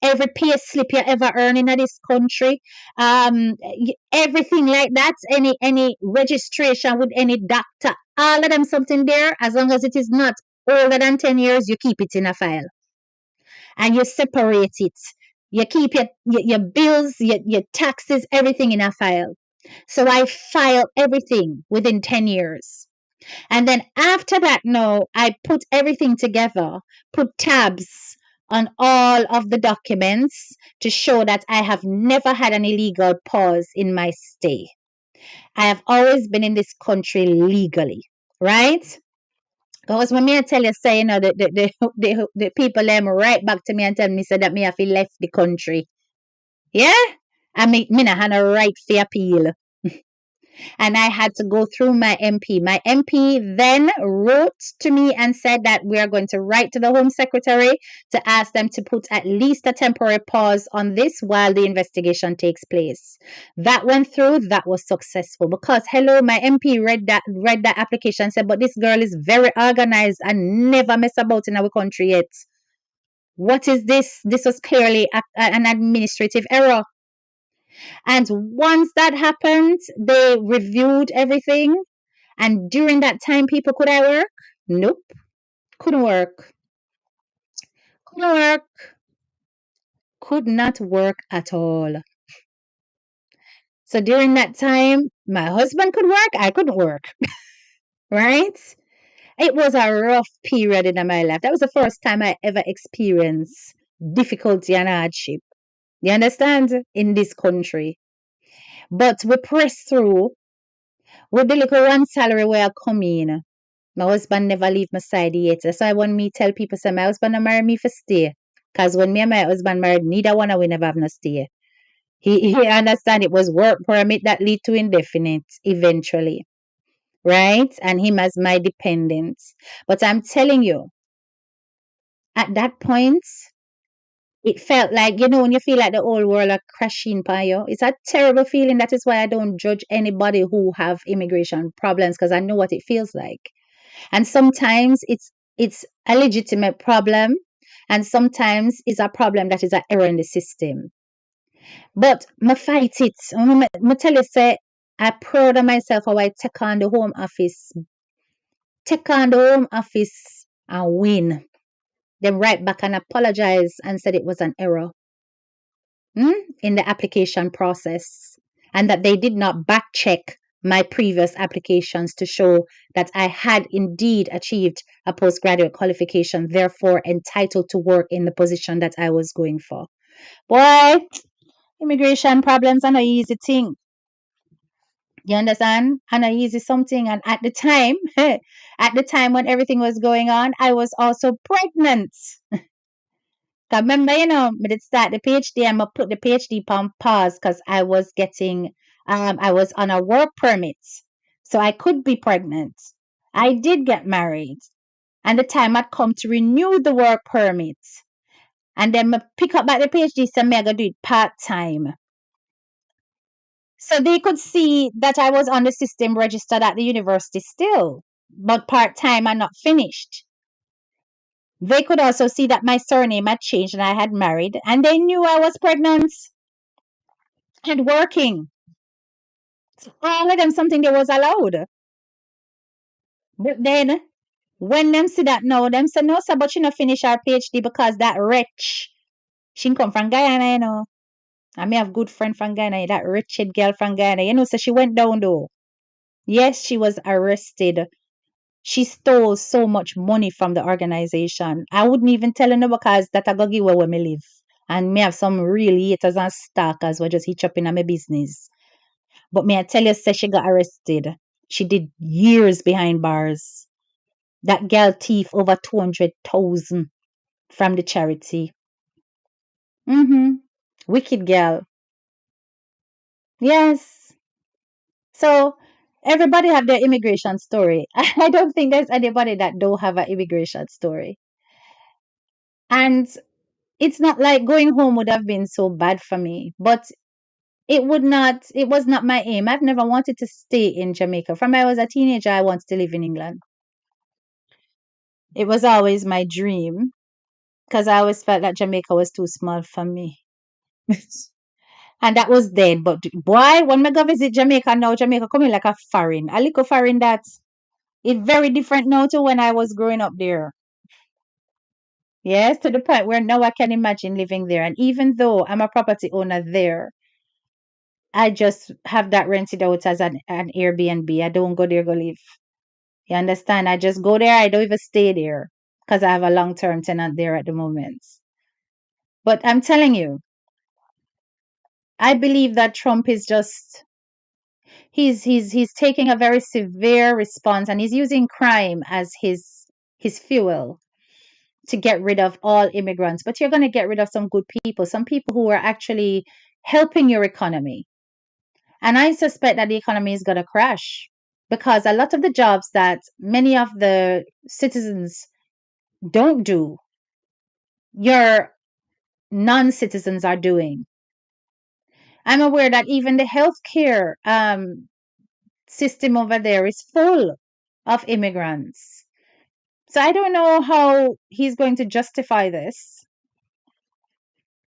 every pay slip you ever earn in this country, everything like that, any registration with any doctor, all of them something there, as long as it is not older than 10 years, you keep it in a file and you separate it. You keep your bills, your taxes, everything in a file. So I file everything within 10 years. And then after that, no, I put everything together, put tabs on all of the documents to show that I have never had an illegal pause in my stay. I have always been in this country legally, right? Because when me I tell you, say, the people them right back to me and tell me say that me have left the country. Yeah? I mean, me not had a right for appeal. And I had to go through my MP. My MP then wrote to me and said that we are going to write to the Home Secretary to ask them to put at least a temporary pause on this while the investigation takes place. That went through, that was successful because hello, my MP read that application and said, but this girl is very organized and never mess about in our country yet. What is this? This was clearly an administrative error. And once that happened, they reviewed everything. And during that time, people, could I work? Nope. Couldn't work. Couldn't work. Could not work at all. So during that time, my husband could work. I couldn't work. Right? It was a rough period in my life. That was the first time I ever experienced difficulty and hardship. You understand? In this country. But we pressed through with the little one salary where I come in. My husband never leave my side yet. That's why when me tell people say my husband not marry me for stay. Cause when me and my husband married, neither one of we never have no stay. He understand it was work permit that lead to indefinite eventually. Right? And him as my dependent. But I'm telling you, at that point, It felt like, you know, when you feel like the whole world are crashing by you. It's a terrible feeling. That is why I don't judge anybody who have immigration problems because I know what it feels like. And sometimes it's a legitimate problem, and sometimes it's a problem that is an error in the system. But me fight it. Me tell you, say, I proud of myself how I take on the home office and win. Then write back and apologize and said it was an error in the application process and that they did not back check my previous applications to show that I had indeed achieved a postgraduate qualification, therefore entitled to work in the position that I was going for. Boy, immigration problems are not easy thing. You understand? And I easy something. And at the time, at the time when everything was going on, I was also pregnant. 'Cause remember, you know, I did start the PhD and I put the PhD on pause because I was I was on a work permit. So I could be pregnant. I did get married. And the time had come to renew the work permit. And then I pick up back the PhD, so I'm going to do it part time. So they could see that I was on the system registered at the university still, but part time and not finished. They could also see that my surname had changed and I had married, and they knew I was pregnant and working. So all of them something they was allowed. But then when them see that now, them say no, sir, but she not finish her PhD because that wretch, she come from Guyana, you know. I may have good friend from Guyana, that wretched girl from Guyana, you know, so she went down though. Yes, she was arrested. She stole so much money from the organization. I wouldn't even tell her no because that I go give her where me live. And me have some real haters and stalkers who just hitch up in my business. But may I tell you, say she got arrested. She did years behind bars. That girl thief over 200,000 from the charity. Mm-hmm. Wicked girl. Yes. So everybody have their immigration story. I don't think there's anybody that don't have an immigration story. And it's not like going home would have been so bad for me, but it was not my aim. I've never wanted to stay in Jamaica. From when I was a teenager, I wanted to live in England. It was always my dream because I always felt that Jamaica was too small for me. And that was then. But boy, when I go visit Jamaica now, Jamaica coming like a foreign. A little foreign that it's very different now to when I was growing up there. Yes, to the point where now I can imagine living there. And even though I'm a property owner there, I just have that rented out as an Airbnb. I don't go there, go live. You understand? I just go there. I don't even stay there because I have a long term tenant there at the moment. But I'm telling you, I believe that Trump is just he's taking a very severe response and he's using crime as his fuel to get rid of all immigrants. But you're going to get rid of some good people, some people who are actually helping your economy. And I suspect that the economy is going to crash because a lot of the jobs that many of the citizens don't do, your non citizens are doing. I'm aware that even the healthcare system over there is full of immigrants. So I don't know how he's going to justify this,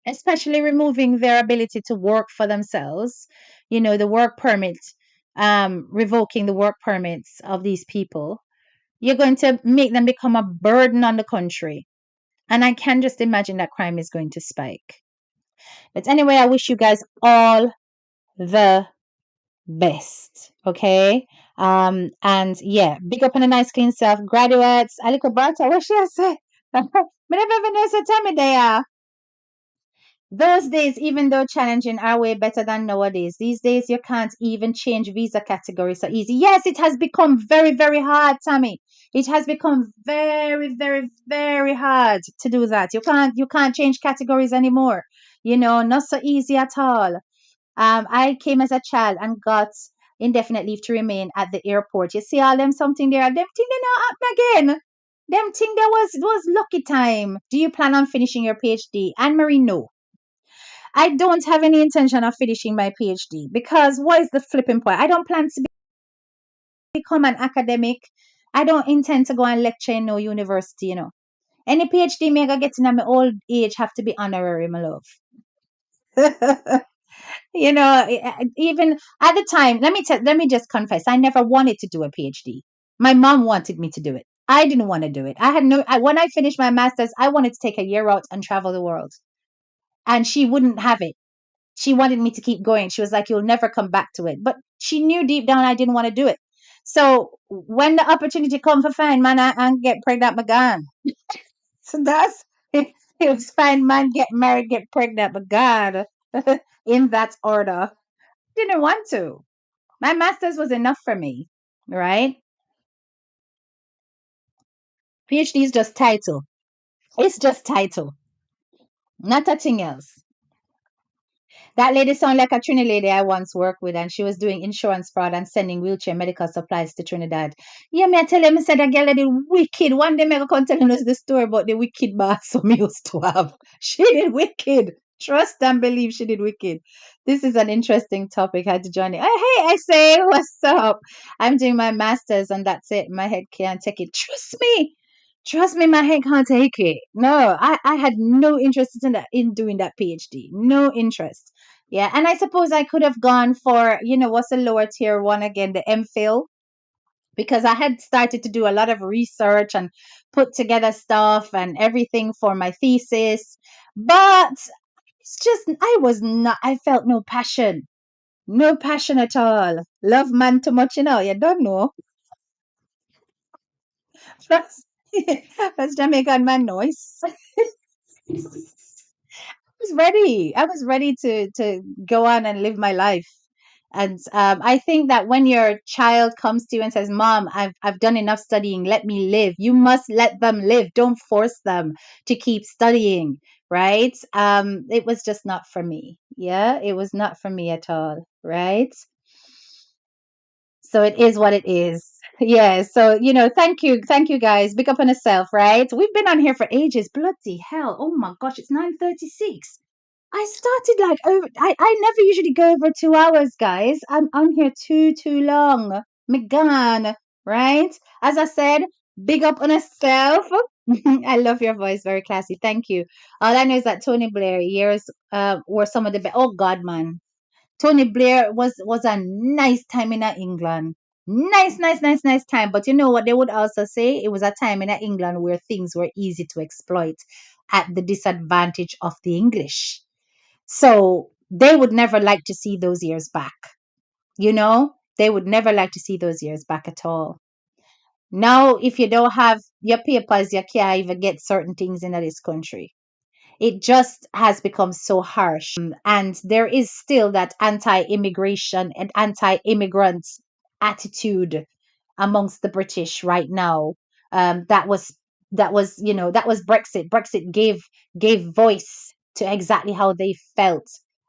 especially removing their ability to work for themselves. You know, the work permit, revoking the work permits of these people. You're going to make them become a burden on the country. And I can just imagine that crime is going to spike. But anyway, I wish you guys all the best. Okay. And yeah, big up on a nice clean self. Graduates, Aliko Barta, what should I say? But I've ever know so tell me they are. Those days, even though challenging, are way better than nowadays. These days, you can't even change visa category so easy. Yes, it has become very, very hard, Tammy. It has become very, very, very hard to do that. You can't change categories anymore. You know, not so easy at all. I came as a child and got indefinite leave to remain at the airport. You see all them something there, them thing they not happen again. Them thing there was lucky time. Do you plan on finishing your PhD? Anne Marie, no. I don't have any intention of finishing my PhD because what is the flipping point? I don't plan to become an academic. I don't intend to go and lecture in no university. Any PhD me I get in at my old age have to be honorary, my love. Even at the time, let me just confess, I never wanted to do a PhD. My mom wanted me to do it. I didn't want to do it. When I finished my master's, I wanted to take a year out and travel the world. And she wouldn't have it. She wanted me to keep going. She was like, you'll never come back to it. But she knew deep down I didn't want to do it. So when the opportunity come for fine man and get pregnant, my gone. So that's it was fine man, get married, get pregnant, my God. In that order. Didn't want to. My master's was enough for me, right? PhD is just title. It's just title, not a thing else. That lady sounded like a Trini lady I once worked with, and she was doing insurance fraud and sending wheelchair medical supplies to Trinidad. Yeah, me I tell you, me said that girl did wicked. One day me go come telling us the story about the wicked boss we used to have. She did wicked. Trust and believe she did wicked. This is an interesting topic. Hi to Johnny. Oh, hey, I say, what's up? I'm doing my master's and that's it. My head can't take it. Trust me. Trust me, my head can't take it. No, I had no interest in doing that PhD. No interest. Yeah, and I suppose I could have gone for, what's the lower tier one again, the MPhil, because I had started to do a lot of research and put together stuff and everything for my thesis. But it's just, I felt no passion. No passion at all. Love man too much, you don't know. That's, that's Jamaican man noise. Was ready. I was ready to go on and live my life. And I think that when your child comes to you and says, "Mom, I've done enough studying. Let me live." You must let them live. Don't force them to keep studying, right? It was just not for me. Yeah, it was not for me at all, right? So it is what it is. Yeah. So, thank you guys. Big up on yourself, right? We've been on here for ages. Bloody hell. Oh my gosh, it's 9:36. I started like over. I never usually go over 2 hours, guys. I'm on here too long. McGann, right? As I said, big up on herself. I love your voice, very classy. Thank you. All I know is that Tony Blair years were some of the best. Oh God, man, Tony Blair was a nice time in England. Nice, nice, nice, nice time. But you know what they would also say? It was a time in England where things were easy to exploit at the disadvantage of the English. So they would never like to see those years back. They would never like to see those years back at all. Now, if you don't have your papers, you can't even get certain things in this country. It just has become so harsh. And there is still that anti immigration and anti immigrant attitude amongst the British right now. That was Brexit. Brexit gave voice to exactly how they felt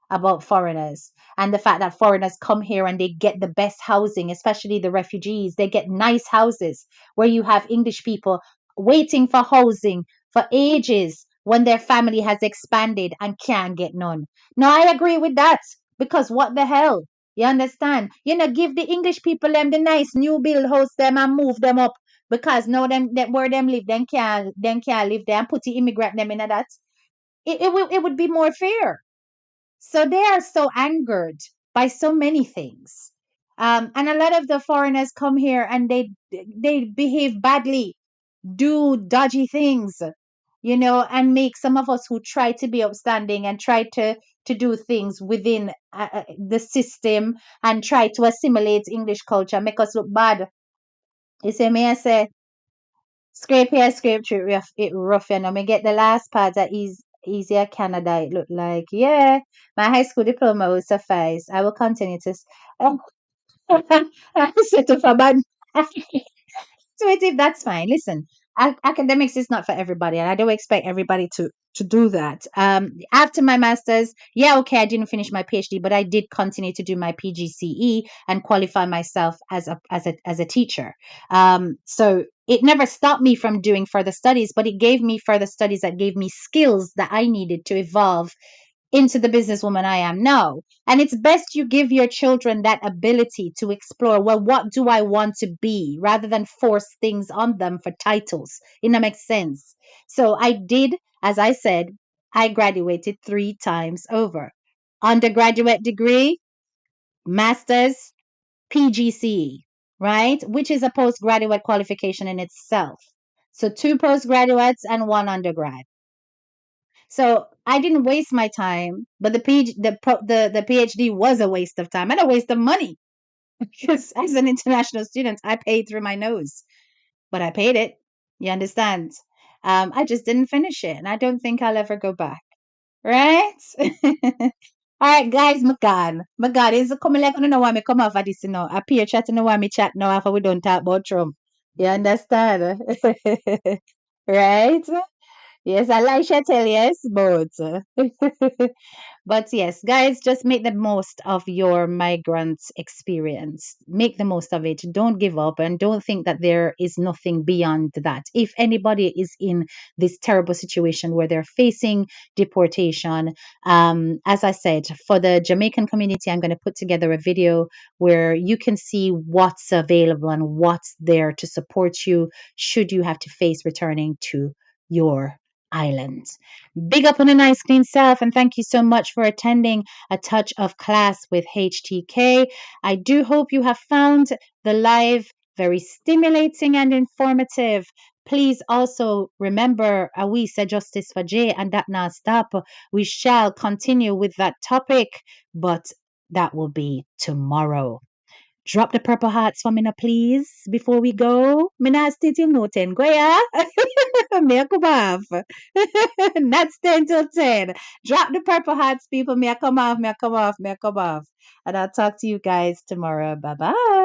about foreigners, and the fact that foreigners come here and they get the best housing, especially the refugees. They get nice houses where you have English people waiting for housing for ages when their family has expanded and can't get none. No, I agree with that, because what the hell? You understand? Give the English people them the nice new build house them and move them up, because now them where them live, then can't live there, and put the immigrant them in that. It would be more fair. So they are so angered by so many things. And a lot of the foreigners come here and they behave badly, do dodgy things, and make some of us who try to be upstanding and try to do things within the system and try to assimilate English culture, make us look bad. You see me, I say, scrape here, scrape through, rough, me get the last part that is easier Canada, it look like. Yeah, my high school diploma will suffice. I will continue to. Set up a bad. So if that's fine. Listen, academics is not for everybody, and I don't expect everybody to do that. After my masters, yeah, okay, I didn't finish my PhD, but I did continue to do my PGCE and qualify myself as a teacher. So It never stopped me from doing further studies, but it gave me further studies that gave me skills that I needed to evolve into the businesswoman I am now. And it's best you give your children that ability to explore, well, what do I want to be, rather than force things on them for titles. It that makes sense. So I did, as I said, I graduated 3 times over. Undergraduate degree, master's, PGCE, right? Which is a postgraduate qualification in itself. So 2 postgraduates and 1 undergrad. So I didn't waste my time, but the PhD was a waste of time and a waste of money because as an international student, I paid through my nose, but I paid it. You understand? I just didn't finish it, and I don't think I'll ever go back. Right? All right, guys, my God, is it coming like I don't know why me come off of this, I peer chat, know why me chat now after we don't talk about Trump. You understand? Right? Yes, Elisha tell yes, but but yes, guys, just make the most of your migrant experience. Make the most of it. Don't give up and don't think that there is nothing beyond that. If anybody is in this terrible situation where they're facing deportation, as I said, for the Jamaican community, I'm going to put together a video where you can see what's available and what's there to support you should you have to face returning to your island. Big up on a nice clean self, and thank you so much for attending a touch of class with HTK. I do hope you have found the live very stimulating and informative. Please also remember, we say justice for Jay, and that not stop. We shall continue with that topic, but that will be tomorrow. Drop the purple hearts for me now, please, before we go. Me not stay till no 10. Go yeah? Me a come off. Not stay till 10. Drop the purple hearts, people. Me a come off, me a come off, me a come off. And I'll talk to you guys tomorrow. Bye bye.